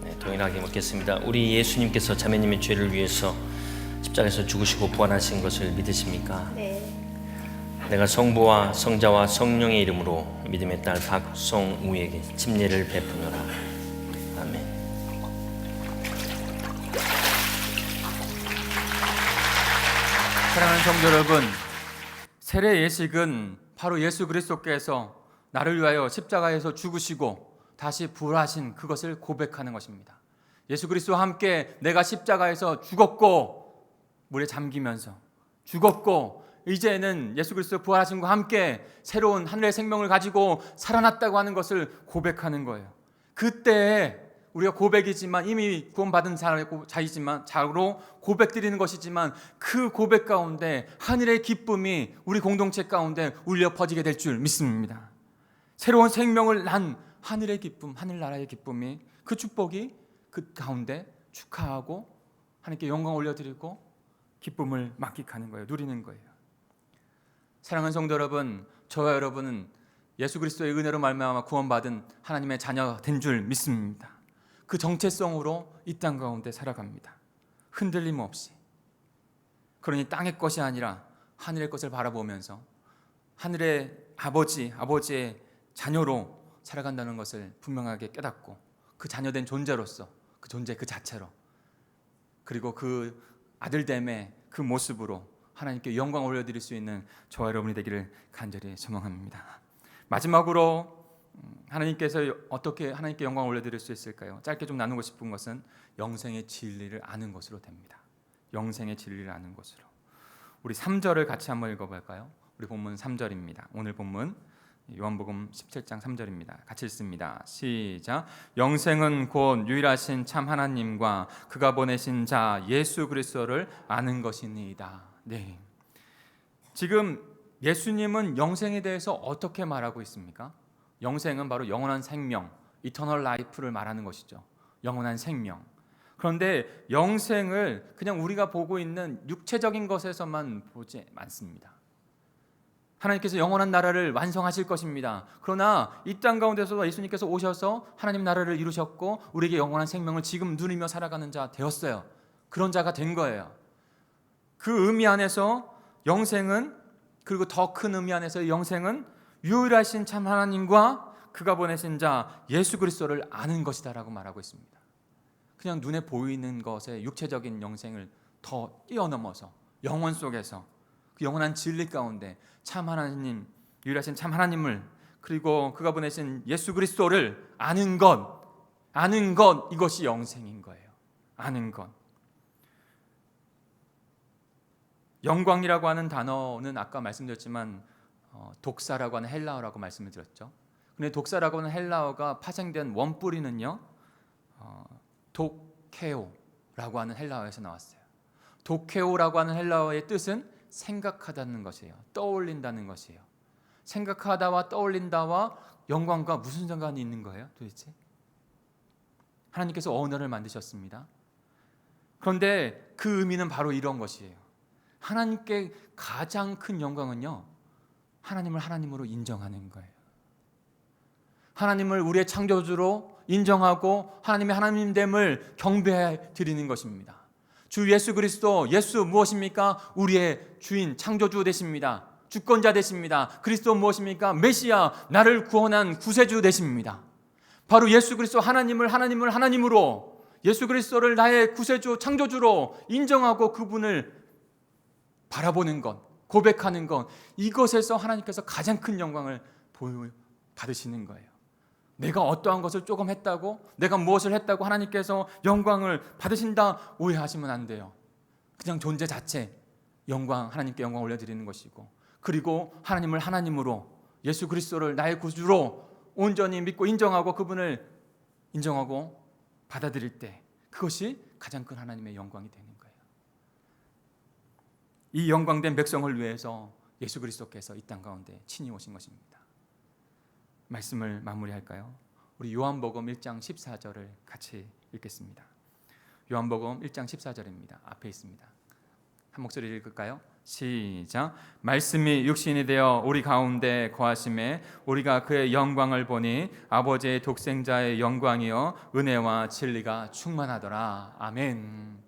네, 동일하게 묻겠습니다. 우리 예수님께서 자매님의 죄를 위해서 십자가에서 죽으시고 부활하신 것을 믿으십니까? 네. 내가 성부와 성자와 성령의 이름으로 믿음의 딸 박성우에게 침례를 베푸노라. 아멘. 사랑하는 성도 여러분, 세례 예식은 바로 예수 그리스도께서 나를 위하여 십자가에서 죽으시고 다시 부활하신 그것을 고백하는 것입니다. 예수 그리스도와 함께 내가 십자가에서 죽었고, 물에 잠기면서 죽었고, 이제는 예수 그리스도 부활하신 것과 함께 새로운 하늘의 생명을 가지고 살아났다고 하는 것을 고백하는 거예요. 그때 우리가 고백이지만, 이미 구원받은 자로 고백드리는 것이지만, 그 고백 가운데 하늘의 기쁨이 우리 공동체 가운데 울려 퍼지게 될 줄 믿습니다. 새로운 생명을 난 하늘의 기쁨, 하늘나라의 기쁨이, 그 축복이 그 가운데 축하하고 하나님께 영광 올려드리고 기쁨을 만끽하는 거예요. 누리는 거예요. 사랑하는 성도 여러분, 저와 여러분은 예수 그리스도의 은혜로 말미암아 구원받은 하나님의 자녀가 된 줄 믿습니다. 그 정체성으로 이 땅 가운데 살아갑니다. 흔들림 없이. 그러니 땅의 것이 아니라 하늘의 것을 바라보면서 하늘의 아버지의 자녀로 살아간다는 것을 분명하게 깨닫고, 그 자녀된 존재로서, 그 존재 그 자체로, 그리고 그 아들됨의 그 모습으로 하나님께 영광 올려드릴 수 있는 저와 여러분이 되기를 간절히 소망합니다. 마지막으로 하나님께서 어떻게 하나님께 영광 올려드릴 수 있을까요? 짧게 좀 나누고 싶은 것은 영생의 진리를 아는 것으로 됩니다. 영생의 진리를 아는 것으로. 우리 3절을 같이 한번 읽어볼까요? 우리 본문 3절입니다. 오늘 본문 요한복음 17장 3절입니다. 같이 읽습니다. 시작. 영생은 곧 유일하신 참 하나님과 그가 보내신 자 예수 그리스도를 아는 것이니이다. 네. 지금 예수님은 영생에 대해서 어떻게 말하고 있습니까? 영생은 바로 영원한 생명, 이터널 라이프를 말하는 것이죠. 영원한 생명. 그런데 영생을 그냥 우리가 보고 있는 육체적인 것에서만 보지 않습니다. 하나님께서 영원한 나라를 완성하실 것입니다. 그러나 이 땅 가운데서 예수님께서 오셔서 하나님 나라를 이루셨고 우리에게 영원한 생명을 지금 누리며 살아가는 자 되었어요. 그런 자가 된 거예요. 그 의미 안에서 영생은, 그리고 더 큰 의미 안에서 영생은 유일하신 참 하나님과 그가 보내신 자 예수 그리스도를 아는 것이다라고 말하고 있습니다. 그냥 눈에 보이는 것의 육체적인 영생을 더 뛰어넘어서 영원 속에서 그 영원한 진리 가운데 참 하나님, 유일하신 참 하나님을, 그리고 그가 보내신 예수 그리스도를 아는 것, 이것이 영생인 거예요. 아는 것. 영광이라고 하는 단어는 아까 말씀드렸지만 독사라고 하는 헬라어라고 말씀을 드렸죠. 근데 독사라고 하는 헬라어가 파생된 원뿌리는요, 도케오라고 하는 헬라어에서 나왔어요. 도케오라고 하는 헬라어의 뜻은 생각하다는 것이에요. 떠올린다는 것이에요. 생각하다와 떠올린다와 영광과 무슨 상관이 있는 거예요, 도대체? 하나님께서 언어를 만드셨습니다. 그런데 그 의미는 바로 이런 것이에요. 하나님께 가장 큰 영광은요, 하나님을 하나님으로 인정하는 거예요. 하나님을 우리의 창조주로 인정하고 하나님의 하나님됨을 경배해 드리는 것입니다. 주 예수 그리스도, 예수 무엇입니까? 우리의 주인, 창조주 되십니다. 주권자 되십니다. 그리스도 무엇입니까? 메시아, 나를 구원한 구세주 되십니다. 바로 예수 그리스도 하나님을 하나님으로, 예수 그리스도를 나의 구세주, 창조주로 인정하고 그분을 바라보는 것, 고백하는 것, 이것에서 하나님께서 가장 큰 영광을 받으시는 거예요. 내가 어떠한 것을 조금 했다고, 내가 무엇을 했다고 하나님께서 영광을 받으신다 오해하시면 안 돼요. 그냥 존재 자체 영광, 하나님께 영광 올려드리는 것이고, 그리고 하나님을 하나님으로, 예수 그리스도를 나의 구주로 온전히 믿고 인정하고 그분을 인정하고 받아들일 때, 그것이 가장 큰 하나님의 영광이 되는 거예요. 이 영광된 백성을 위해서 예수 그리스도께서 이 땅 가운데 친히 오신 것입니다. 말씀을 마무리할까요? 우리 요한복음 1장 14절을 같이 읽겠습니다. 요한복음 1장 14절입니다. 앞에 있습니다. 한 목소리 읽을까요? 시작. 말씀이 육신이 되어 우리 가운데 거하심에 우리가 그의 영광을 보니 아버지의 독생자의 영광이요 은혜와 진리가 충만하더라. 아멘.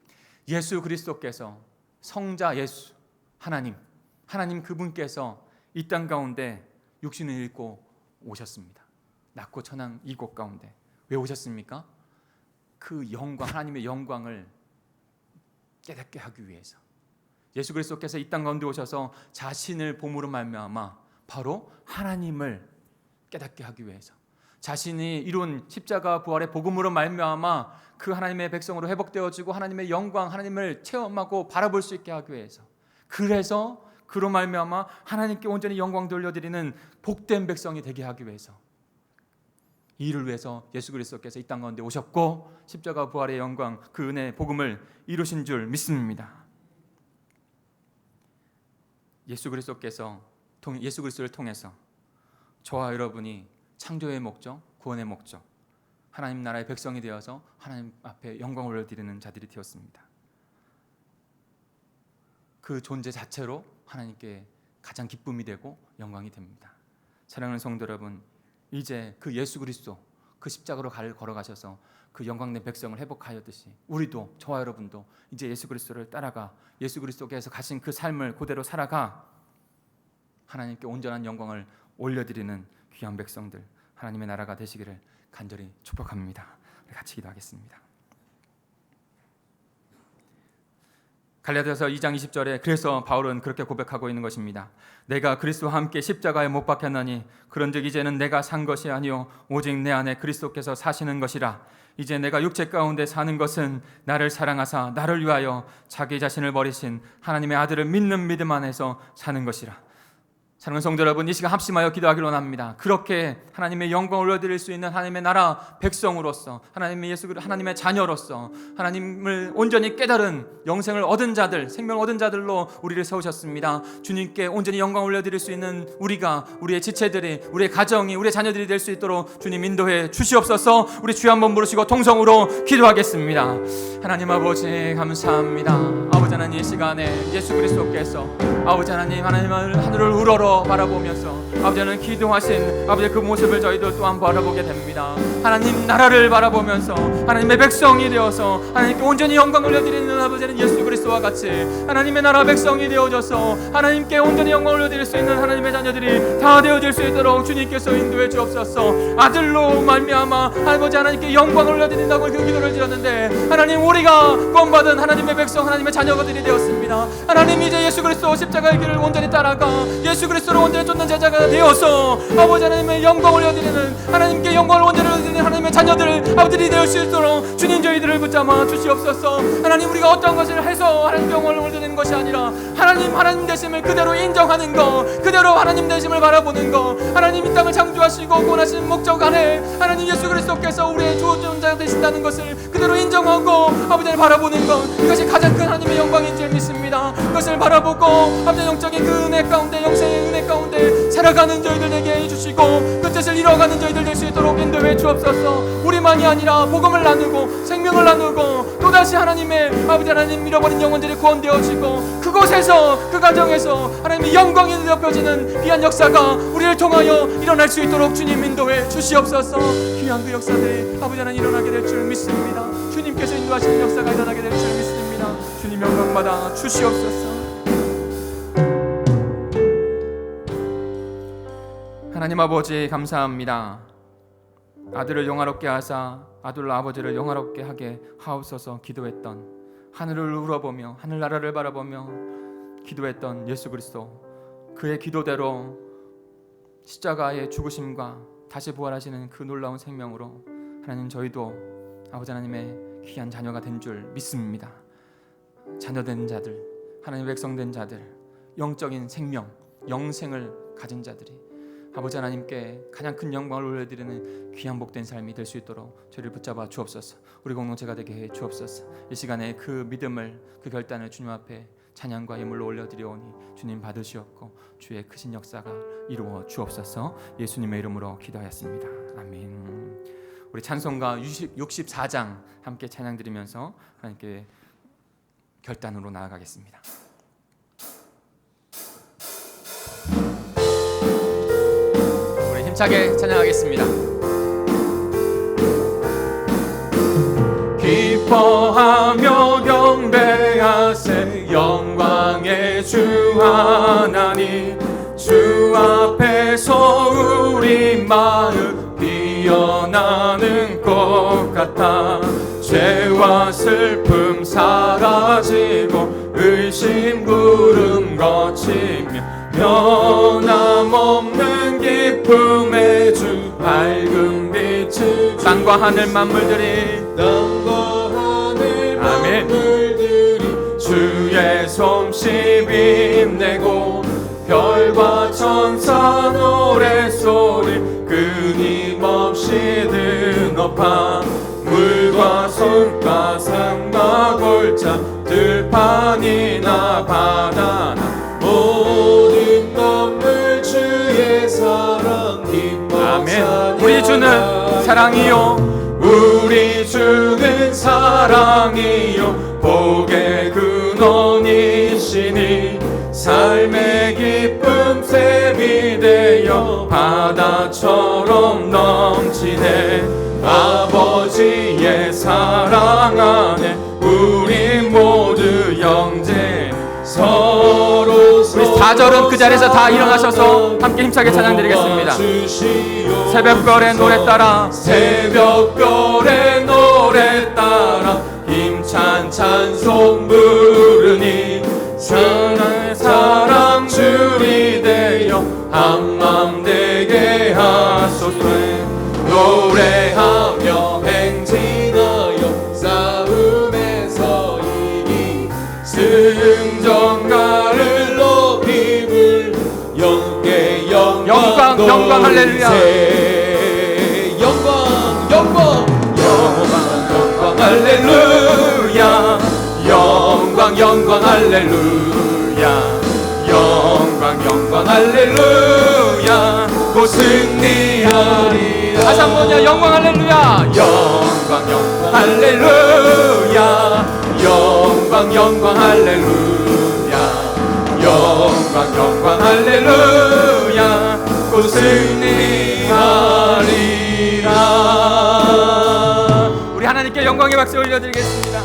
예수 그리스도께서, 성자 예수, 하나님 그분께서 이 땅 가운데 육신을 입고 오셨습니다. 낮고 천한 이곳 가운데. 왜 오셨습니까? 그 영광, 하나님의 영광을 깨닫게 하기 위해서. 예수 그리스도께서 이 땅 가운데 오셔서 자신을 봄으로 말미암아 바로 하나님을 깨닫게 하기 위해서, 자신이 이룬 십자가 부활의 복음으로 말미암아 그 하나님의 백성으로 회복되어지고 하나님의 영광, 하나님을 체험하고 바라볼 수 있게 하기 위해서, 그래서 그로 말미암아 하나님께 온전히 영광 돌려드리는 복된 백성이 되게 하기 위해서, 이 일을 위해서 예수 그리스도께서 이 땅 가운데 오셨고 십자가 부활의 영광, 그 은혜 복음을 이루신 줄 믿습니다. 예수 그리스도를 통해서 저와 여러분이 창조의 목적, 구원의 목적, 하나님 나라의 백성이 되어서 하나님 앞에 영광을 올려드리는 자들이 되었습니다. 그 존재 자체로 하나님께 가장 기쁨이 되고 영광이 됩니다. 사랑하는 성도 여러분, 이제 그 예수 그리스도, 그 십자가로 걸어가셔서 그 영광된 백성을 회복하였듯이 우리도, 저와 여러분도 이제 예수 그리스도를 따라가 예수 그리스도께서 가신 그 삶을 그대로 살아가 하나님께 온전한 영광을 올려드리는 귀한 백성들, 하나님의 나라가 되시기를 간절히 축복합니다. 우리 같이 기도하겠습니다. 갈라디아서 2장 20절에 그래서 바울은 그렇게 고백하고 있는 것입니다. 내가 그리스도와 함께 십자가에 못 박혔나니 그런즉 이제는 내가 산 것이 아니요 오직 내 안에 그리스도께서 사시는 것이라. 이제 내가 육체 가운데 사는 것은 나를 사랑하사 나를 위하여 자기 자신을 버리신 하나님의 아들을 믿는 믿음 안에서 사는 것이라. 사랑하는 성도 여러분, 이 시간 합심하여 기도하기를 원합니다. 그렇게 하나님의 영광을 올려드릴 수 있는 하나님의 나라 백성으로서, 하나님의 자녀로서 하나님을 온전히 깨달은 영생을 얻은 자들, 생명을 얻은 자들로 우리를 세우셨습니다. 주님께 온전히 영광을 올려드릴 수 있는 우리가, 우리의 지체들이, 우리의 가정이, 우리의 자녀들이 될 수 있도록 주님 인도해 주시옵소서. 우리 주여 한번 부르시고 통성으로 기도하겠습니다. 하나님 아버지 감사합니다. 아버지 하나님, 이 시간에 예수 그리스도께서 아버지 하나님, 하나님을 하늘을 우러러 바라보면서 아버지 하나님 기도하신 아버지 그 모습을 저희들 또한 바라보게 됩니다. 하나님 나라를 바라보면서 하나님의 백성이 되어서 하나님께 온전히 영광을 올려드리는 아버지는 예수 그리스도와 같이 하나님의 나라 백성이 되어져서 하나님께 온전히 영광을 올려드릴 수 있는 하나님의 자녀들이 다 되어질 수 있도록 주님께서 인도해 주옵소서. 아들로 말미암아 아버지 하나님께 영광을 올려드린다고 그 기도를 드렸는데 하나님, 우리가 구원받은 하나님의 백성, 하나님의 자녀들이 되었습니다. 하나님, 하나님 이제 예수 그리스도 십자가의 길을 온전히 따라가 예수 그리스도를 온전히 쫓는 제자가 되어서 아버지 하나님의 영광을 올려드리는 하나님께 영광을 온전히 올려드리는 하나님의 자녀들 아버지들이 되어 수 있도록 주님 저희들을 붙잡아 주시옵소서. 하나님 우리가 어떤 것을 해서 하나님 영광을 올려드리는 것이 아니라 하나님 되심을 그대로 인정하는 것, 그대로 하나님 되심을 바라보는 것, 하나님 이 땅을 창조하시고 구원하신 목적 안에 하나님 예수 그리스도께서 우리의 주존자 되신다는 것을 그대로 인정하고 아버지를 바라보는 것, 이것이 가장 큰 하나님의 영광인 줄 믿습니다. 그것을 바라보고 아버지 영적인 그 은혜 가운데 영생의 은혜 가운데 살아가는 저희들 되게 해주시고 그 뜻을 이뤄가는 저희들 될 수 있도록 인도해 주옵소서. 우리만이 아니라 복음을 나누고 생명을 나누고 또다시 하나님의 아버지 하나님 잃어버린 영혼들이 구원되어지고 그곳에서 그 가정에서 하나님의 영광이 느껴지는 귀한 역사가 우리를 통하여 일어날 수 있도록 주님 인도해 주시옵소서. 귀한 그 역사들이 아버지 하나님 일어나게 될 줄 믿습니다. 주님께서 인도하시는 역사가 일어나게 될 줄 믿습니다. 주님 영광받아 주시옵소서. 하나님 아버지 감사합니다. 아들을 영화롭게 하사 아들로 아버지를 영화롭게 하게 하옵소서 기도했던, 하늘을 우러보며 하늘나라를 바라보며 기도했던 예수 그리스도, 그의 기도대로 십자가의 죽으심과 다시 부활하시는 그 놀라운 생명으로 하나님 저희도 아버지 하나님의 귀한 자녀가 된 줄 믿습니다. 자녀된 자들, 하나님 백성된 자들, 영적인 생명, 영생을 가진 자들이 아버지 하나님께 가장 큰 영광을 올려드리는 귀한 복된 삶이 될 수 있도록 저희를 붙잡아 주옵소서. 우리 공동체가 되게 해 주옵소서. 이 시간에 그 믿음을, 그 결단을 주님 앞에 찬양과 예물로 올려드리오니 주님 받으시옵고 주의 크신 역사가 이루어 주옵소서. 예수님의 이름으로 기도하였습니다. 아멘. 우리 찬송가 64장 함께 찬양 드리면서 하나님께 결단으로 나아가겠습니다. 힘차게 찬양하겠습니다. 기뻐하며 경배하세 영광의 주 하나님, 주 앞에서 우리 마음 피어나는 꽃 같아 죄와 슬픔 사라지고 의심 구름 거치며 변함없는 기쁨의 주 밝은 빛을 땅과 하늘 만물들이 아멘. 주의 솜씨 빛내고 별과 천사 노래소리 끊임없이 드높아 물과 손과 산과 골짜 들판이나 바다나 모든 건물 주의 사랑 기뻐 아멘. 우리 주는 사랑이요 우리 주는 사랑이요 복의 근원이시니 삶의 기쁨 샘이 되어 바다처럼 넘치네 아버지의 사랑 안에 우리 모두 영재 서로 우리 4절은 그 자리에서 다 일어나셔서 함께 힘차게 찬양드리겠습니다. 새벽별의 노래 따라 새벽별의 노래 따라 힘찬 찬송 부르니 사랑의 사랑 줄이 되어 한맘 되게 하소서 노래하며 행진하여 싸움에서 이기 승전가를 높이 불 영계 영광 할렐루야 영광 할렐루야 영광 할렐루야 영광 할렐루야 곧 승리하리라 다시 한번요 영광 할렐루야 영광 할렐루야 영광 할렐루야 영광 할렐루야 곧 승리하리라. 우리 하나님께 영광의 박수 올려드리겠습니다.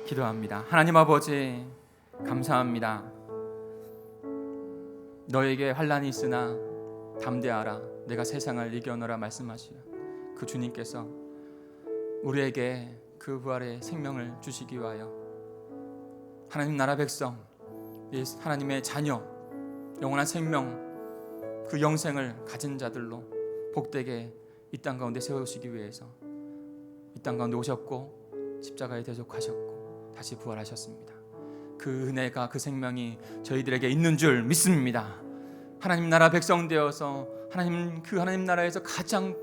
기도합니다. 하나님 아버지 감사합니다. 너에게 환난이 있으나 담대하라 내가 세상을 이겨노라 말씀하시는 그 주님께서 우리에게 그 부활의 생명을 주시기 위하여 하나님 나라 백성, 하나님의 자녀, 영원한 생명, 그 영생을 가진 자들로 복되게 이 땅 가운데 세우시기 위해서 이 땅 가운데 오셨고 십자가에 대속하셨고 다시 부활하셨습니다. 그 은혜가, 그 생명이 저희들에게 있는 줄 믿습니다. 하나님 나라 백성 되어서 하나님 나라에서 가장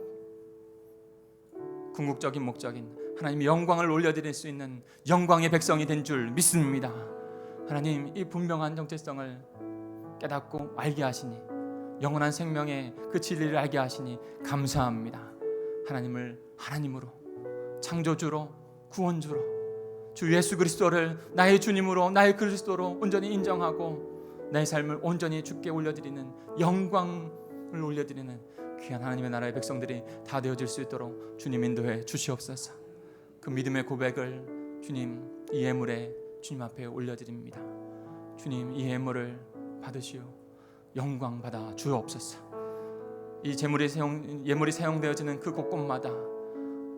궁극적인 목적인 하나님의 영광을 올려드릴 수 있는 영광의 백성이 된 줄 믿습니다. 하나님, 이 분명한 정체성을 깨닫고 알게 하시니, 영원한 생명의 그 진리를 알게 하시니 감사합니다. 하나님을 하나님으로, 창조주로, 구원주로, 주 예수 그리스도를 나의 주님으로, 나의 그리스도로 온전히 인정하고 나의 삶을 온전히 주께 올려드리는, 영광을 올려드리는 귀한 하나님의 나라의 백성들이 다 되어질 수 있도록 주님 인도해 주시옵소서. 그 믿음의 고백을 주님 이 예물에 주님 앞에 올려드립니다. 주님, 이 예물을 받으시오 영광 받아 주옵소서. 이 예물이 사용되어지는 그 곳곳마다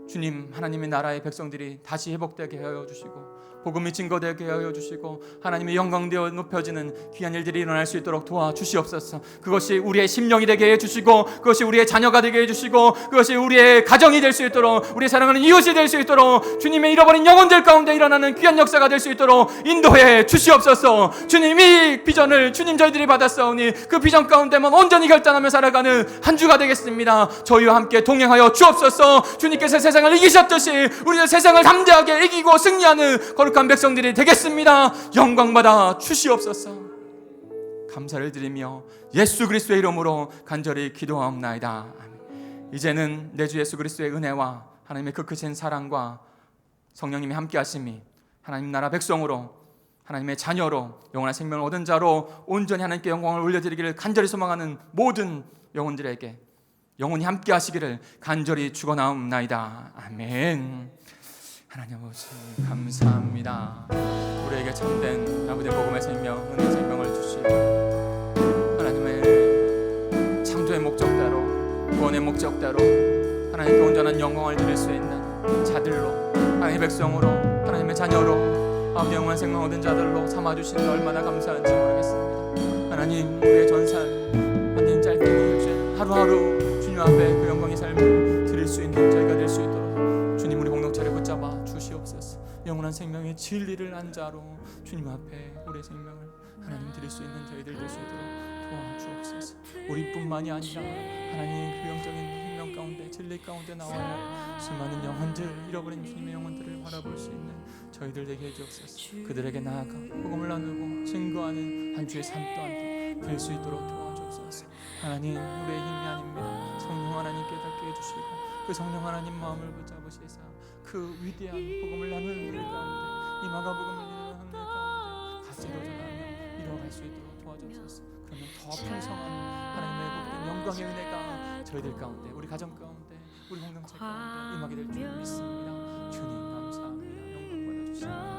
주님 하나님의 나라의 백성들이 다시 회복되게 하여 주시고 복음이 증거되게 하여 주시고 하나님의 영광되어 높여지는 귀한 일들이 일어날 수 있도록 도와주시옵소서. 그것이 우리의 심령이 되게 해주시고 그것이 우리의 자녀가 되게 해주시고 그것이 우리의 가정이 될 수 있도록 우리의 사랑하는 이웃이 될 수 있도록 주님의 잃어버린 영혼들 가운데 일어나는 귀한 역사가 될 수 있도록 인도해 주시옵소서. 주님이 비전을 주님 저희들이 받았사오니 그 비전 가운데만 온전히 결단하며 살아가는 한 주가 되겠습니다. 저희와 함께 동행하여 주옵소서. 주님께서 세상을 이기셨듯이 우리는 세상을 담대하게 이기고 승리하는 거룩한 백성들이 되겠습니다. 영광받아 주시옵소서. 감사를 드리며 예수 그리스도의 이름으로 간절히 기도하옵나이다. 아멘. 이제는 내 주 예수 그리스도의 은혜와 하나님의 그 크신 사랑과 성령님이 함께 하심이 하나님 나라 백성으로 하나님의 자녀로 영원한 생명을 얻은 자로 온전히 하나님께 영광을 올려드리기를 간절히 소망하는 모든 영혼들에게 영원히 함께 하시기를 간절히 축원하옵나이다. 아멘. 하나님 아버지 감사합니다. 우리에게 참된 아버지의 복음의 생명, 은혜의 생명을 주시고 하나님의 창조의 목적대로, 구원의 목적대로 하나님께 온전한 영광을 드릴 수 있는 자들로, 하나님의 백성으로, 하나님의 자녀로 아버지 영원한 생명 얻은 자들로 삼아주신 데 얼마나 감사한지 모르겠습니다. 하나님, 우리의 전산 하나님 짧게 일주일 하루하루 주님 앞에 그 영광의 삶을 드릴 수 있는 저희가 될 수 있도록 주님 우리 공동체를 붙잡아 주시옵소서. 영원한 생명의 진리를 안 자로 주님 앞에 우리의 생명을 하나님 드릴 수 있는 저희들 될 수 있도록 도와주옵소서. 우리뿐만이 아니라 하나님 그 영적인 생명 가운데 진리 가운데 나와야 수많은 영혼들, 잃어버린 주님의 영혼들을 바라볼 수 있는 저희들 되게 해주옵소서. 그들에게 나아가 복음을 나누고 증거하는 한 주의 삶 또한 될 수 있도록 도와주옵소서. 하나님, 우리의 힘이 아닙니다. 성령 하나님 깨닫게 해주시고 그 성령 하나님 마음을 붙잡으시사 그 위대한 복음을 나누는 일 가운데, 이 마가복음을 이루는 일 가운데 같이 도전하며 이뤄갈 수 있도록 도와주옵소서. 그러면 더 풍성한 하나님의 복된 영광의 은혜가 저희들 가운데, 우리 가정 가운데, 우리 공동체 가운데 임하게 될 줄 믿습니다. 주님 감사합니다. 영광 받아주시옵소서.